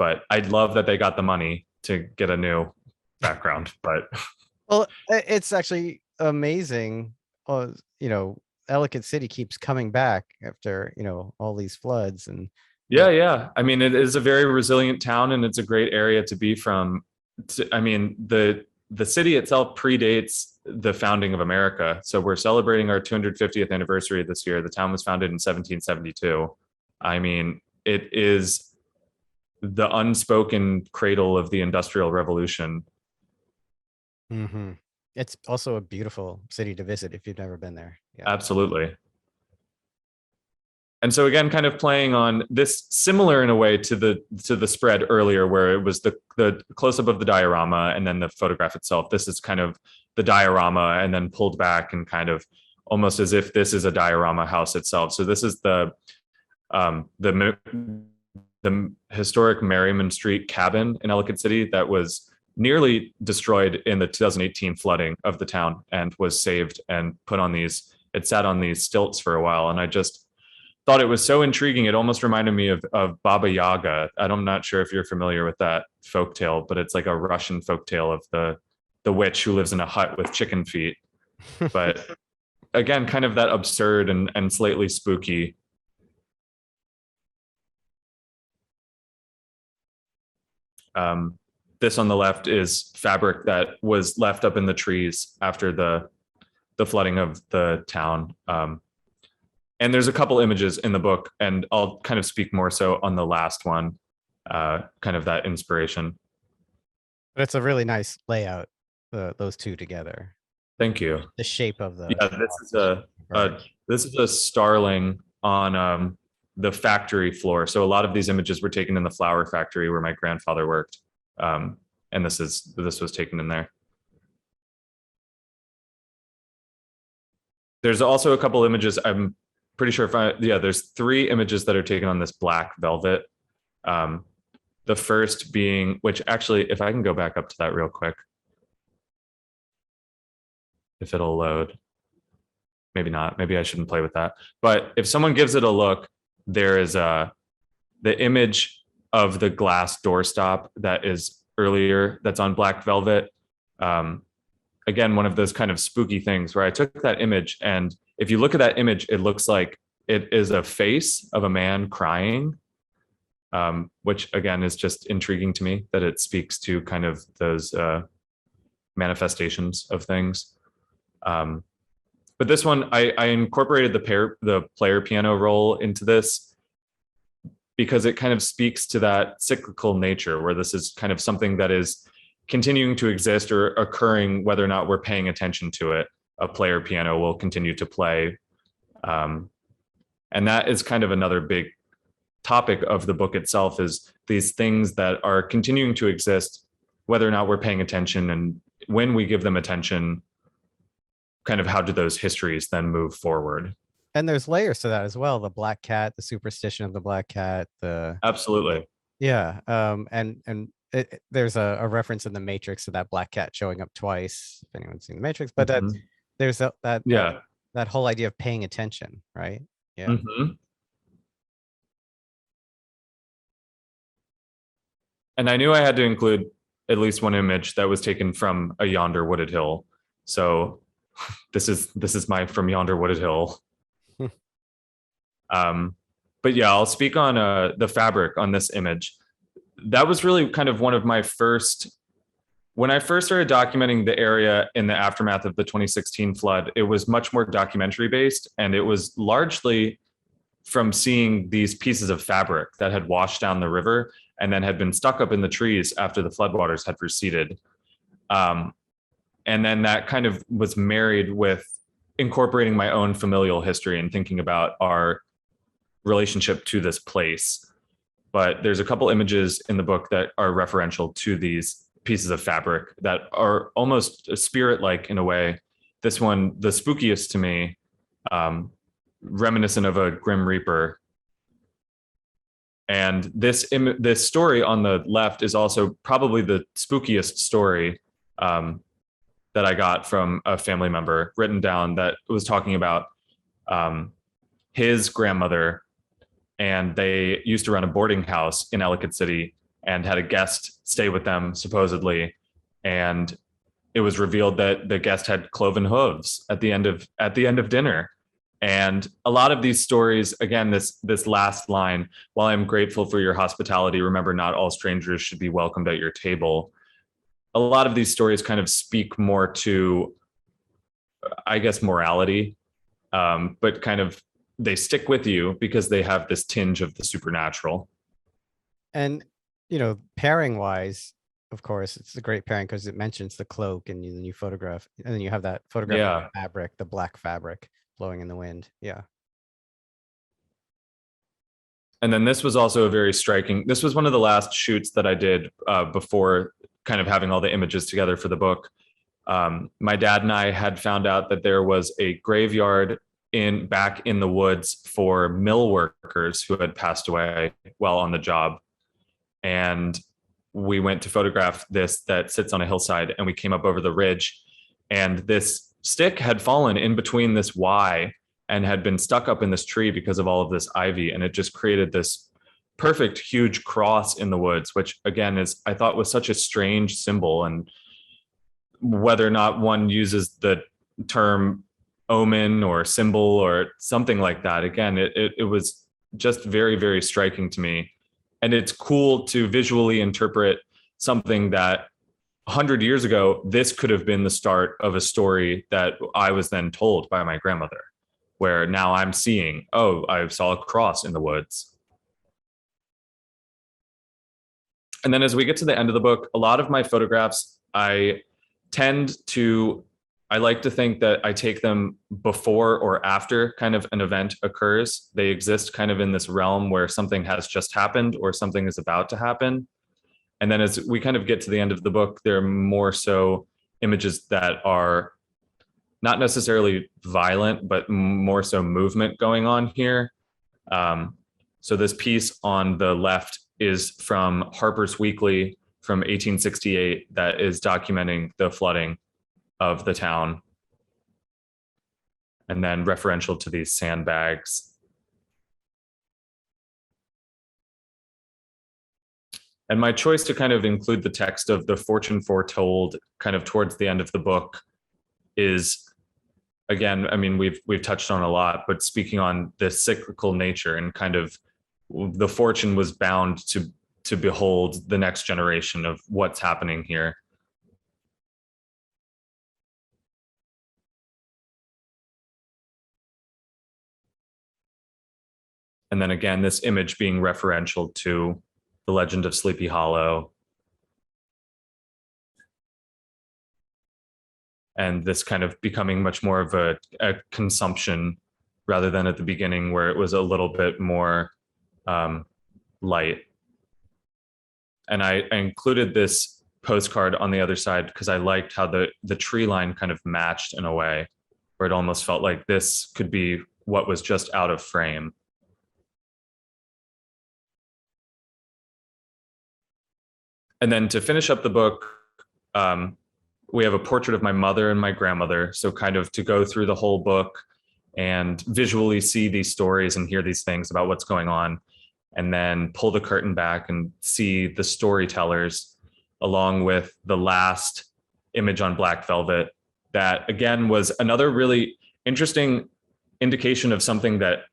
but I'd love that they got the money to get a new background. But Well, it's actually amazing. You know, Ellicott City keeps coming back after, you know, all these floods and yeah, yeah. I mean, it is a very resilient town, and it's a great area to be from. I mean, the city itself predates the founding of America. So we're celebrating our 250th anniversary this year. The town was founded in 1772. I mean, it is the unspoken cradle of the Industrial Revolution. hmm It's also a beautiful city to visit if you've never been there. Yeah. Absolutely. And so again, kind of playing on this, similar in a way to the spread earlier, where it was the close up of the diorama and then the photograph itself. This is kind of the diorama and then pulled back and kind of almost as if this is a diorama house itself. So this is the historic Merriman Street cabin in Ellicott City that was nearly destroyed in the 2018 flooding of the town and was saved and put on these. It sat on these stilts for a while, and I just thought it was so intriguing. It almost reminded me of Baba Yaga. I'm not sure if you're familiar with that folktale, but it's like a Russian folktale of the witch who lives in a hut with chicken feet. But again, kind of that absurd and slightly spooky. This on the left is fabric that was left up in the trees after the flooding of the town. And there's a couple images in the book, and I'll kind of speak more so on the last one, kind of that inspiration. But it's a really nice layout, those two together. Thank you. The shape of the Yeah, this is a starling on the factory floor. So a lot of these images were taken in the flour factory where my grandfather worked, and this was taken in there. There's also a couple images. I'm pretty sure there's 3 images that are taken on this black velvet. The first being, which actually, if I can go back up to that real quick, if it'll load, maybe not, maybe I shouldn't play with that. But if someone gives it a look, there is the image of the glass doorstop that is earlier, that's on black velvet. Again, one of those kind of spooky things where I took that image, and if you look at that image, it looks like it is a face of a man crying, which again is just intriguing to me that it speaks to kind of those manifestations of things. But this one, I incorporated the player piano roll into this because it kind of speaks to that cyclical nature, where this is kind of something that is continuing to exist or occurring whether or not we're paying attention to it. A player piano will continue to play. And that is kind of another big topic of the book itself, is these things that are continuing to exist, whether or not we're paying attention, and when we give them attention, kind of how do those histories then move forward. And there's layers to that as well. The black cat, the superstition of the black cat, Absolutely. yeah. And there's a reference in the Matrix to that black cat showing up twice, if anyone's seen the Matrix, but there's that whole idea of paying attention, right? Yeah. Mm-hmm. And I knew I had to include at least one image that was taken from a Yonder Wooded Hill. So this is my from Yonder Wooded Hill. But yeah, I'll speak on the fabric on this image. That was really kind of one of my when I first started documenting the area in the aftermath of the 2016 flood, it was much more documentary based, and it was largely from seeing these pieces of fabric that had washed down the river and then had been stuck up in the trees after the floodwaters had receded. And then that kind of was married with incorporating my own familial history and thinking about our relationship to this place. But there's a couple images in the book that are referential to these pieces of fabric that are almost spirit-like in a way. This one, the spookiest to me, reminiscent of a Grim Reaper. And this story on the left is also probably the spookiest story that I got from a family member, written down, that was talking about his grandmother, and they used to run a boarding house in Ellicott City, and had a guest stay with them, supposedly. And it was revealed that the guest had cloven hooves at the end of dinner. And a lot of these stories, again, this last line, while I'm grateful for your hospitality, remember not all strangers should be welcomed at your table. A lot of these stories kind of speak more to, I guess, morality, but kind of they stick with you because they have this tinge of the supernatural. And, pairing wise, of course, it's a great pairing because it mentions the cloak and then you photograph, and then you have that photograph of Yeah. the fabric, the black fabric blowing in the wind. Yeah. And then this was also a very striking, this was one of the last shoots that I did before kind of having all the images together for the book. My dad and I had found out that there was a graveyard back in the woods for mill workers who had passed away while on the job. And we went to photograph this that sits on a hillside, and we came up over the ridge, and this stick had fallen in between this Y and had been stuck up in this tree because of all of this ivy. And it just created this perfect, huge cross in the woods, which again I thought was such a strange symbol. And whether or not one uses the term omen or symbol or something like that, again, it was just very, very striking to me. And it's cool to visually interpret something that 100 years ago, this could have been the start of a story that I was then told by my grandmother, where now I'm seeing, oh, I saw a cross in the woods. And then as we get to the end of the book, a lot of my photographs, I like to think that I take them before or after kind of an event occurs. They exist kind of in this realm where something has just happened or something is about to happen. And then as we kind of get to the end of the book, there are more so images that are not necessarily violent, but more so movement going on here. So this piece on the left is from Harper's Weekly from 1868 that is documenting the flooding of the town, and then referential to these sandbags. And my choice to kind of include the text of the fortune foretold kind of towards the end of the book is, again, I mean, we've touched on a lot, but speaking on the cyclical nature and kind of the fortune was bound to behold the next generation of what's happening here. And then again, this image being referential to the legend of Sleepy Hollow. And this kind of becoming much more of a consumption rather than at the beginning where it was a little bit more light. And I included this postcard on the other side because I liked how the tree line kind of matched in a way where it almost felt like this could be what was just out of frame. And then to finish up the book, we have a portrait of my mother and my grandmother. So kind of to go through the whole book and visually see these stories and hear these things about what's going on, and then pull the curtain back and see the storytellers along with the last image on black velvet. That again was another really interesting indication of something that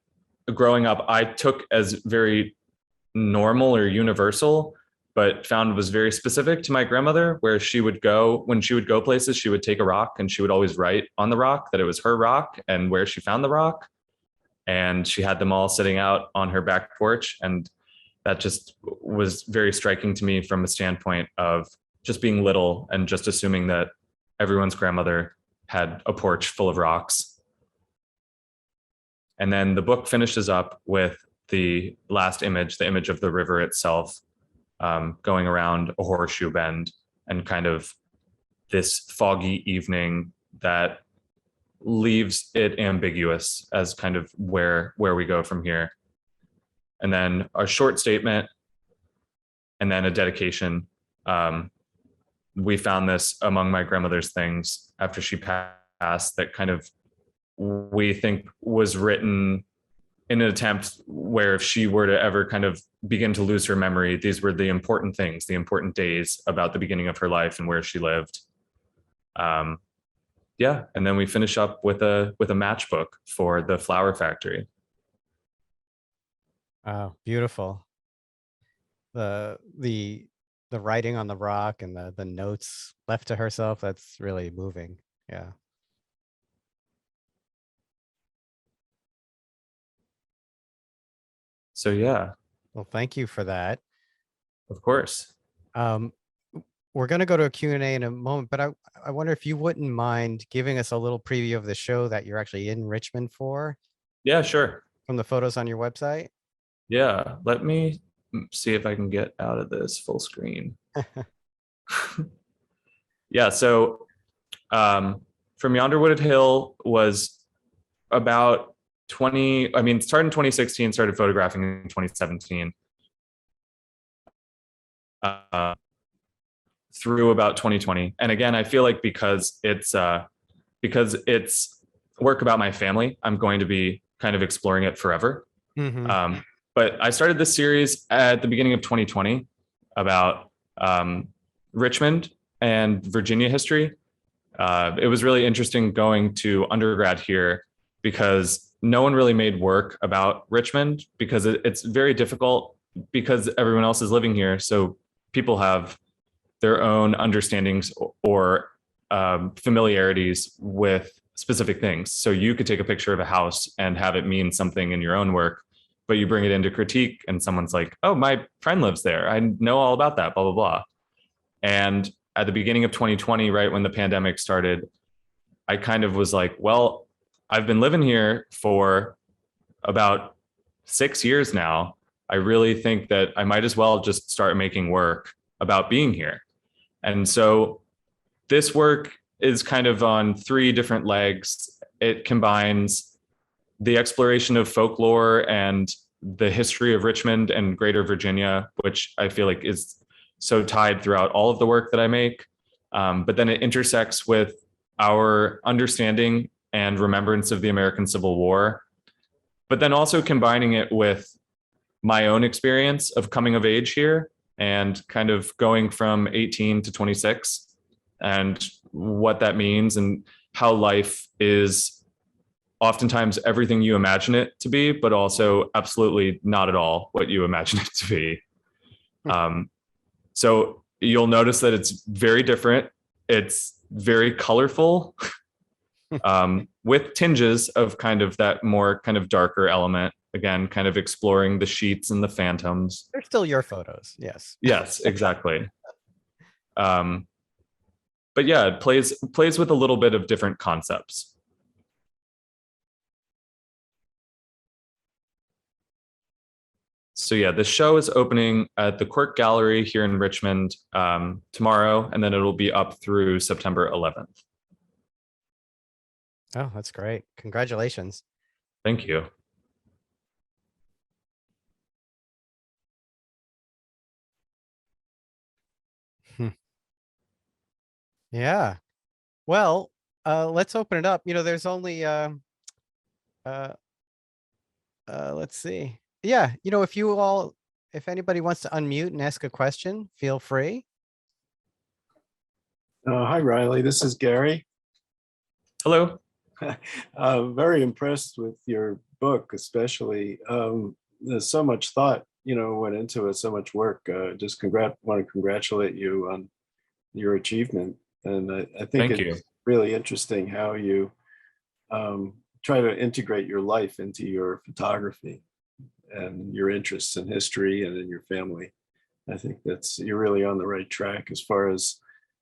growing up I took as very normal or universal, but found was very specific to my grandmother, where she would go, when she would go places, she would take a rock and she would always write on the rock that it was her rock and where she found the rock. And she had them all sitting out on her back porch. And that just was very striking to me from a standpoint of just being little and just assuming that everyone's grandmother had a porch full of rocks. And then the book finishes up with the last image, the image of the river itself, going around a horseshoe bend, and kind of this foggy evening that leaves it ambiguous as kind of where we go from here. And then a short statement, and then a dedication. We found this among my grandmother's things after she passed that kind of we think was written in an attempt where if she were to ever kind of begin to lose her memory, these were the important things, the important days about the beginning of her life and where she lived. Yeah, and then we finish up with a matchbook for the flower factory. Oh, beautiful. The the writing on the rock and the notes left to herself, that's really moving. Yeah. So yeah, Well, thank you for that. of course. Um, we're going to go to a Q&A in a moment, but I wonder if you wouldn't mind giving us a little preview of the show that you're actually in Richmond for Yeah, sure. from the photos on your website. Yeah, let me see if I can get out of this full screen. Yeah, so from Yonder Wooded Hill was about 20, I mean, started in 2016, started photographing in 2017. Through about 2020. And again, I feel like because it's work about my family, I'm going to be kind of exploring it forever. Mm-hmm. But I started this series at the beginning of 2020 about Richmond and Virginia history. It was really interesting going to undergrad here because no one really made work about Richmond because it's very difficult because everyone else is living here. So people have their own understandings or familiarities with specific things. So you could take a picture of a house and have it mean something in your own work, but you bring it into critique and someone's like, oh, my friend lives there. I know all about that, blah, blah, blah. And at the beginning of 2020, right when the pandemic started, I kind of was like, well, I've been living here for about 6 years now. I really think that I might as well just start making work about being here. And so this work is kind of on 3 different legs. It combines the exploration of folklore and the history of Richmond and Greater Virginia, which I feel like is so tied throughout all of the work that I make. But then it intersects with our understanding and remembrance of the American Civil War, but then also combining it with my own experience of coming of age here and kind of going from 18 to 26 and what that means and how life is oftentimes everything you imagine it to be, but also absolutely not at all what you imagine it to be. So you'll notice that it's very different. It's very colorful with tinges of kind of that more kind of darker element. Again, kind of exploring the sheets and the phantoms. They're still your photos. Yes. Yes, exactly. But yeah, it plays with a little bit of different concepts. So yeah, the show is opening at the Quirk Gallery here in Richmond tomorrow, and then it'll be up through September 11th. Oh, that's great. Congratulations. Thank you. Yeah. Well, let's open it up. There's only let's see. Yeah, if anybody wants to unmute and ask a question, feel free. Hi, Riley. This is Gary. Hello. Very impressed with your book, especially. There's so much thought, went into it, so much work. Just want to congratulate you on your achievement. And I think it's really interesting how you try to integrate your life into your photography and your interests in history and in your family. I think you're really on the right track as far as,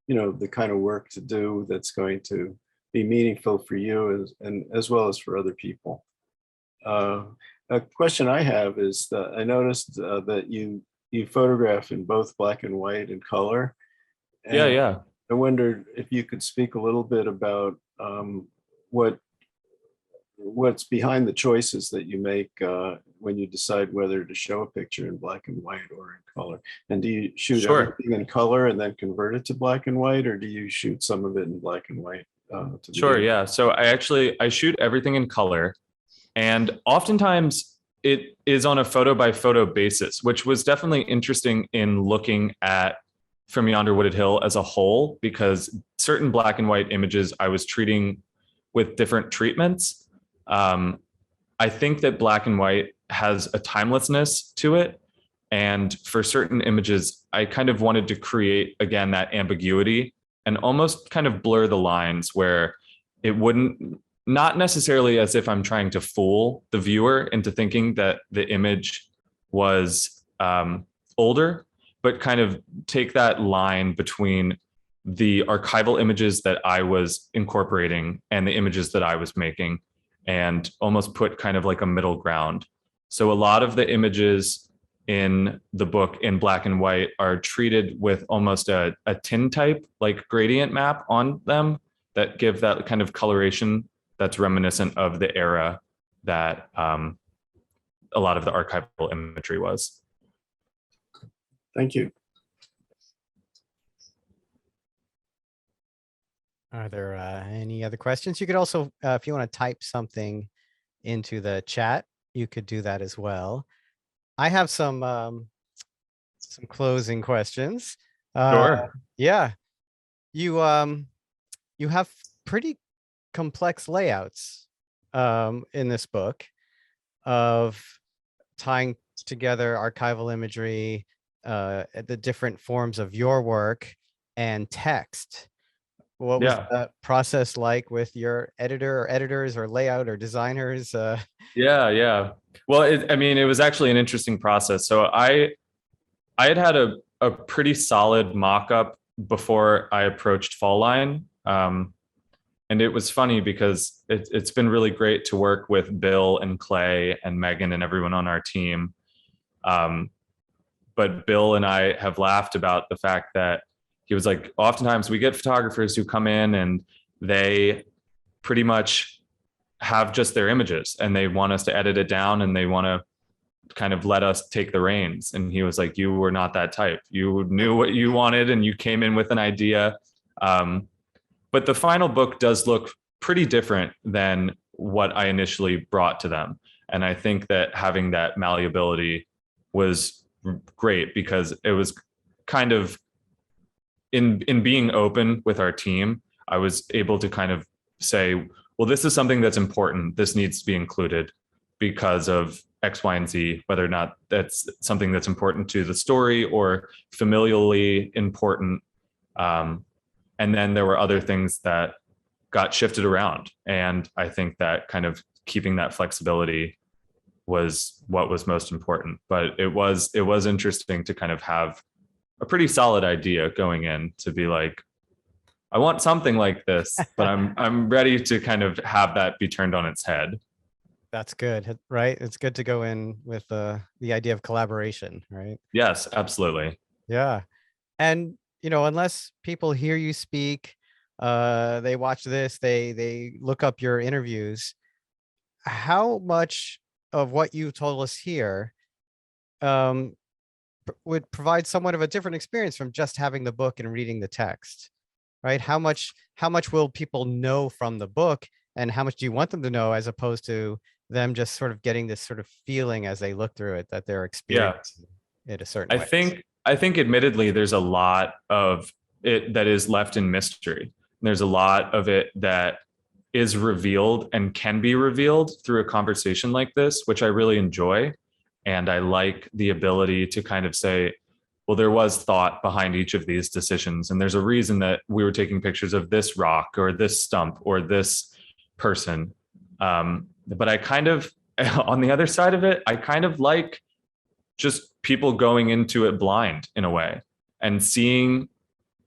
the kind of work to do that's going to be meaningful for you and as well as for other people. A question I have is that I noticed that you photograph in both black and white and color. And yeah. I wondered if you could speak a little bit about what's behind the choices that you make when you decide whether to show a picture in black and white or in color. And do you shoot everything in color and then convert it to black and white, or do you shoot some of it in black and white? Sure, yeah. So I shoot everything in color. And oftentimes it is on a photo by photo basis, which was definitely interesting in looking at From Yonder Wooded Hill as a whole, because certain black and white images I was treating with different treatments. I think that black and white has a timelessness to it. And for certain images, I kind of wanted to create, again, that ambiguity and almost kind of blur the lines where it wouldn't, not necessarily as if I'm trying to fool the viewer into thinking that the image was older, but kind of take that line between the archival images that I was incorporating and the images that I was making, and almost put kind of like a middle ground. So a lot of the images in the book in black and white are treated with almost a tintype, like gradient map on them that give that kind of coloration that's reminiscent of the era that a lot of the archival imagery was. Thank you. Are there any other questions? You could also, if you want to type something into the chat, you could do that as well. I have some closing questions. Sure. Yeah, you have pretty complex layouts in this book of tying together archival imagery, the different forms of your work, and text. What was that process like with your editor or editors or layout or designers? Yeah. Well, it was actually an interesting process. So I had a pretty solid mock-up before I approached Fall Line. And it was funny because it's been really great to work with Bill and Clay and Megan and everyone on our team. But Bill and I have laughed about the fact that he was like, oftentimes we get photographers who come in and they pretty much have just their images and they want us to edit it down and they want to kind of let us take the reins. And he was like, you were not that type. You knew what you wanted and you came in with an idea. But the final book does look pretty different than what I initially brought to them. And I think that having that malleability was great because it was kind of in being open with our team, I was able to kind of say, well, this is something that's important. This needs to be included because of X, Y, and Z, whether or not that's something that's important to the story or familially important. And then there were other things that got shifted around. And I think that kind of keeping that flexibility was what was most important. But it was interesting to kind of have a pretty solid idea going in to be like, I want something like this, but I'm ready to kind of have that be turned on its head. That's good, right? It's good to go in with the idea of collaboration, right? Yes, absolutely. Yeah. And, unless people hear you speak, they watch this, they look up your interviews, how much of what you told us here would provide somewhat of a different experience from just having the book and reading the text, right? How much will people know from the book, and how much do you want them to know as opposed to them just sort of getting this sort of feeling as they look through it that they're experiencing it a certain way? I think admittedly there's a lot of it that is left in mystery. There's a lot of it that is revealed and can be revealed through a conversation like this, which I really enjoy. And I like the ability to kind of say, well, there was thought behind each of these decisions. And there's a reason that we were taking pictures of this rock or this stump or this person. But I kind of, on the other side of it, I kind of like just people going into it blind in a way and seeing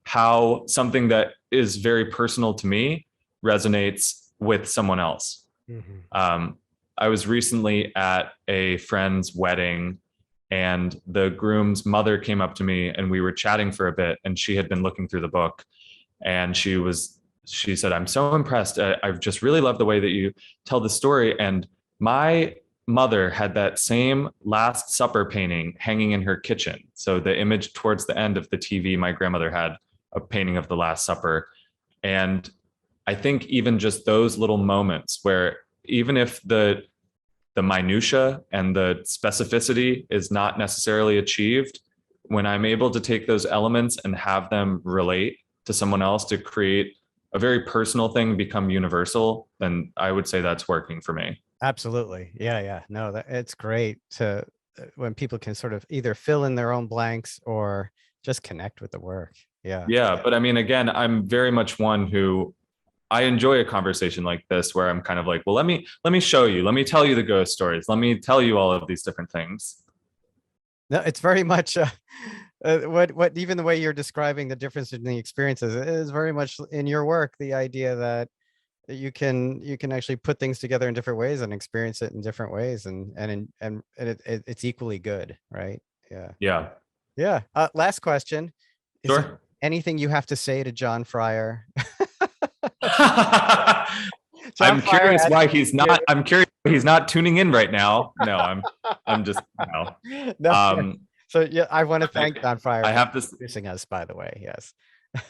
how something that is very personal to me resonates with someone else. Mm-hmm. I was recently at a friend's wedding and the groom's mother came up to me and we were chatting for a bit, and she had been looking through the book and she said, I'm so impressed. I just really love the way that you tell the story. And my mother had that same Last Supper painting hanging in her kitchen. So the image towards the end of the TV, my grandmother had a painting of the Last Supper. And I think even just those little moments where even if the the minutia and the specificity is not necessarily achieved, when I'm able to take those elements and have them relate to someone else to create a very personal thing become universal, then I would say that's working for me. Absolutely. Yeah. No, it's great to when people can sort of either fill in their own blanks or just connect with the work. Yeah. Yeah. But I mean, again, I'm very much one who I enjoy a conversation like this where I'm kind of like, well, let me show you, let me tell you the ghost stories. Let me tell you all of these different things. No, it's very much what even the way you're describing the difference in the experiences is very much in your work, the idea that you can actually put things together in different ways and experience it in different ways, and it's equally good, right? Yeah. Last question. Is there Sure. anything you have to say to John Fryer? I'm Fryer curious at- why he's not. I'm curious why he's not tuning in right now. No, I'm just. No. No. So yeah, I want to thank John Fryer I for have to. introducing us, by the way. Yes.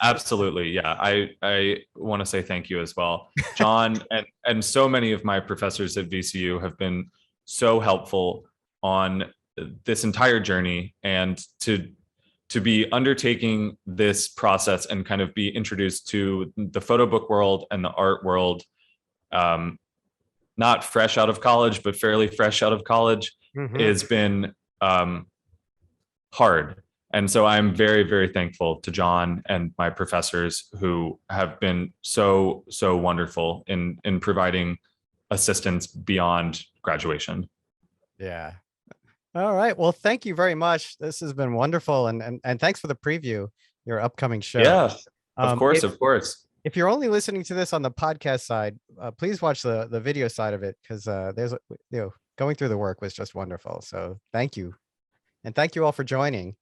Absolutely, yeah. I want to say thank you as well, John, and so many of my professors at VCU have been so helpful on this entire journey, and to be undertaking this process and kind of be introduced to the photo book world and the art world, not fresh out of college, but fairly fresh out of college, has been hard. And so I'm very, very thankful to John and my professors who have been so wonderful in providing assistance beyond graduation. Yeah. All right. Well, thank you very much. This has been wonderful, and thanks for the preview, your upcoming show. Yeah, of course, if, of course. If you're only listening to this on the podcast side, please watch the video side of it, because there's going through the work was just wonderful. So thank you, and thank you all for joining.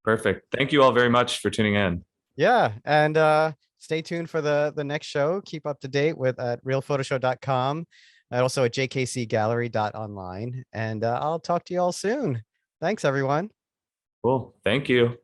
Perfect. Thank you all very much for tuning in. Yeah, and stay tuned for the next show. Keep up to date with at realphotoshow.com and also at jkcgallery.online. And I'll talk to you all soon. Thanks, everyone. Cool. Thank you.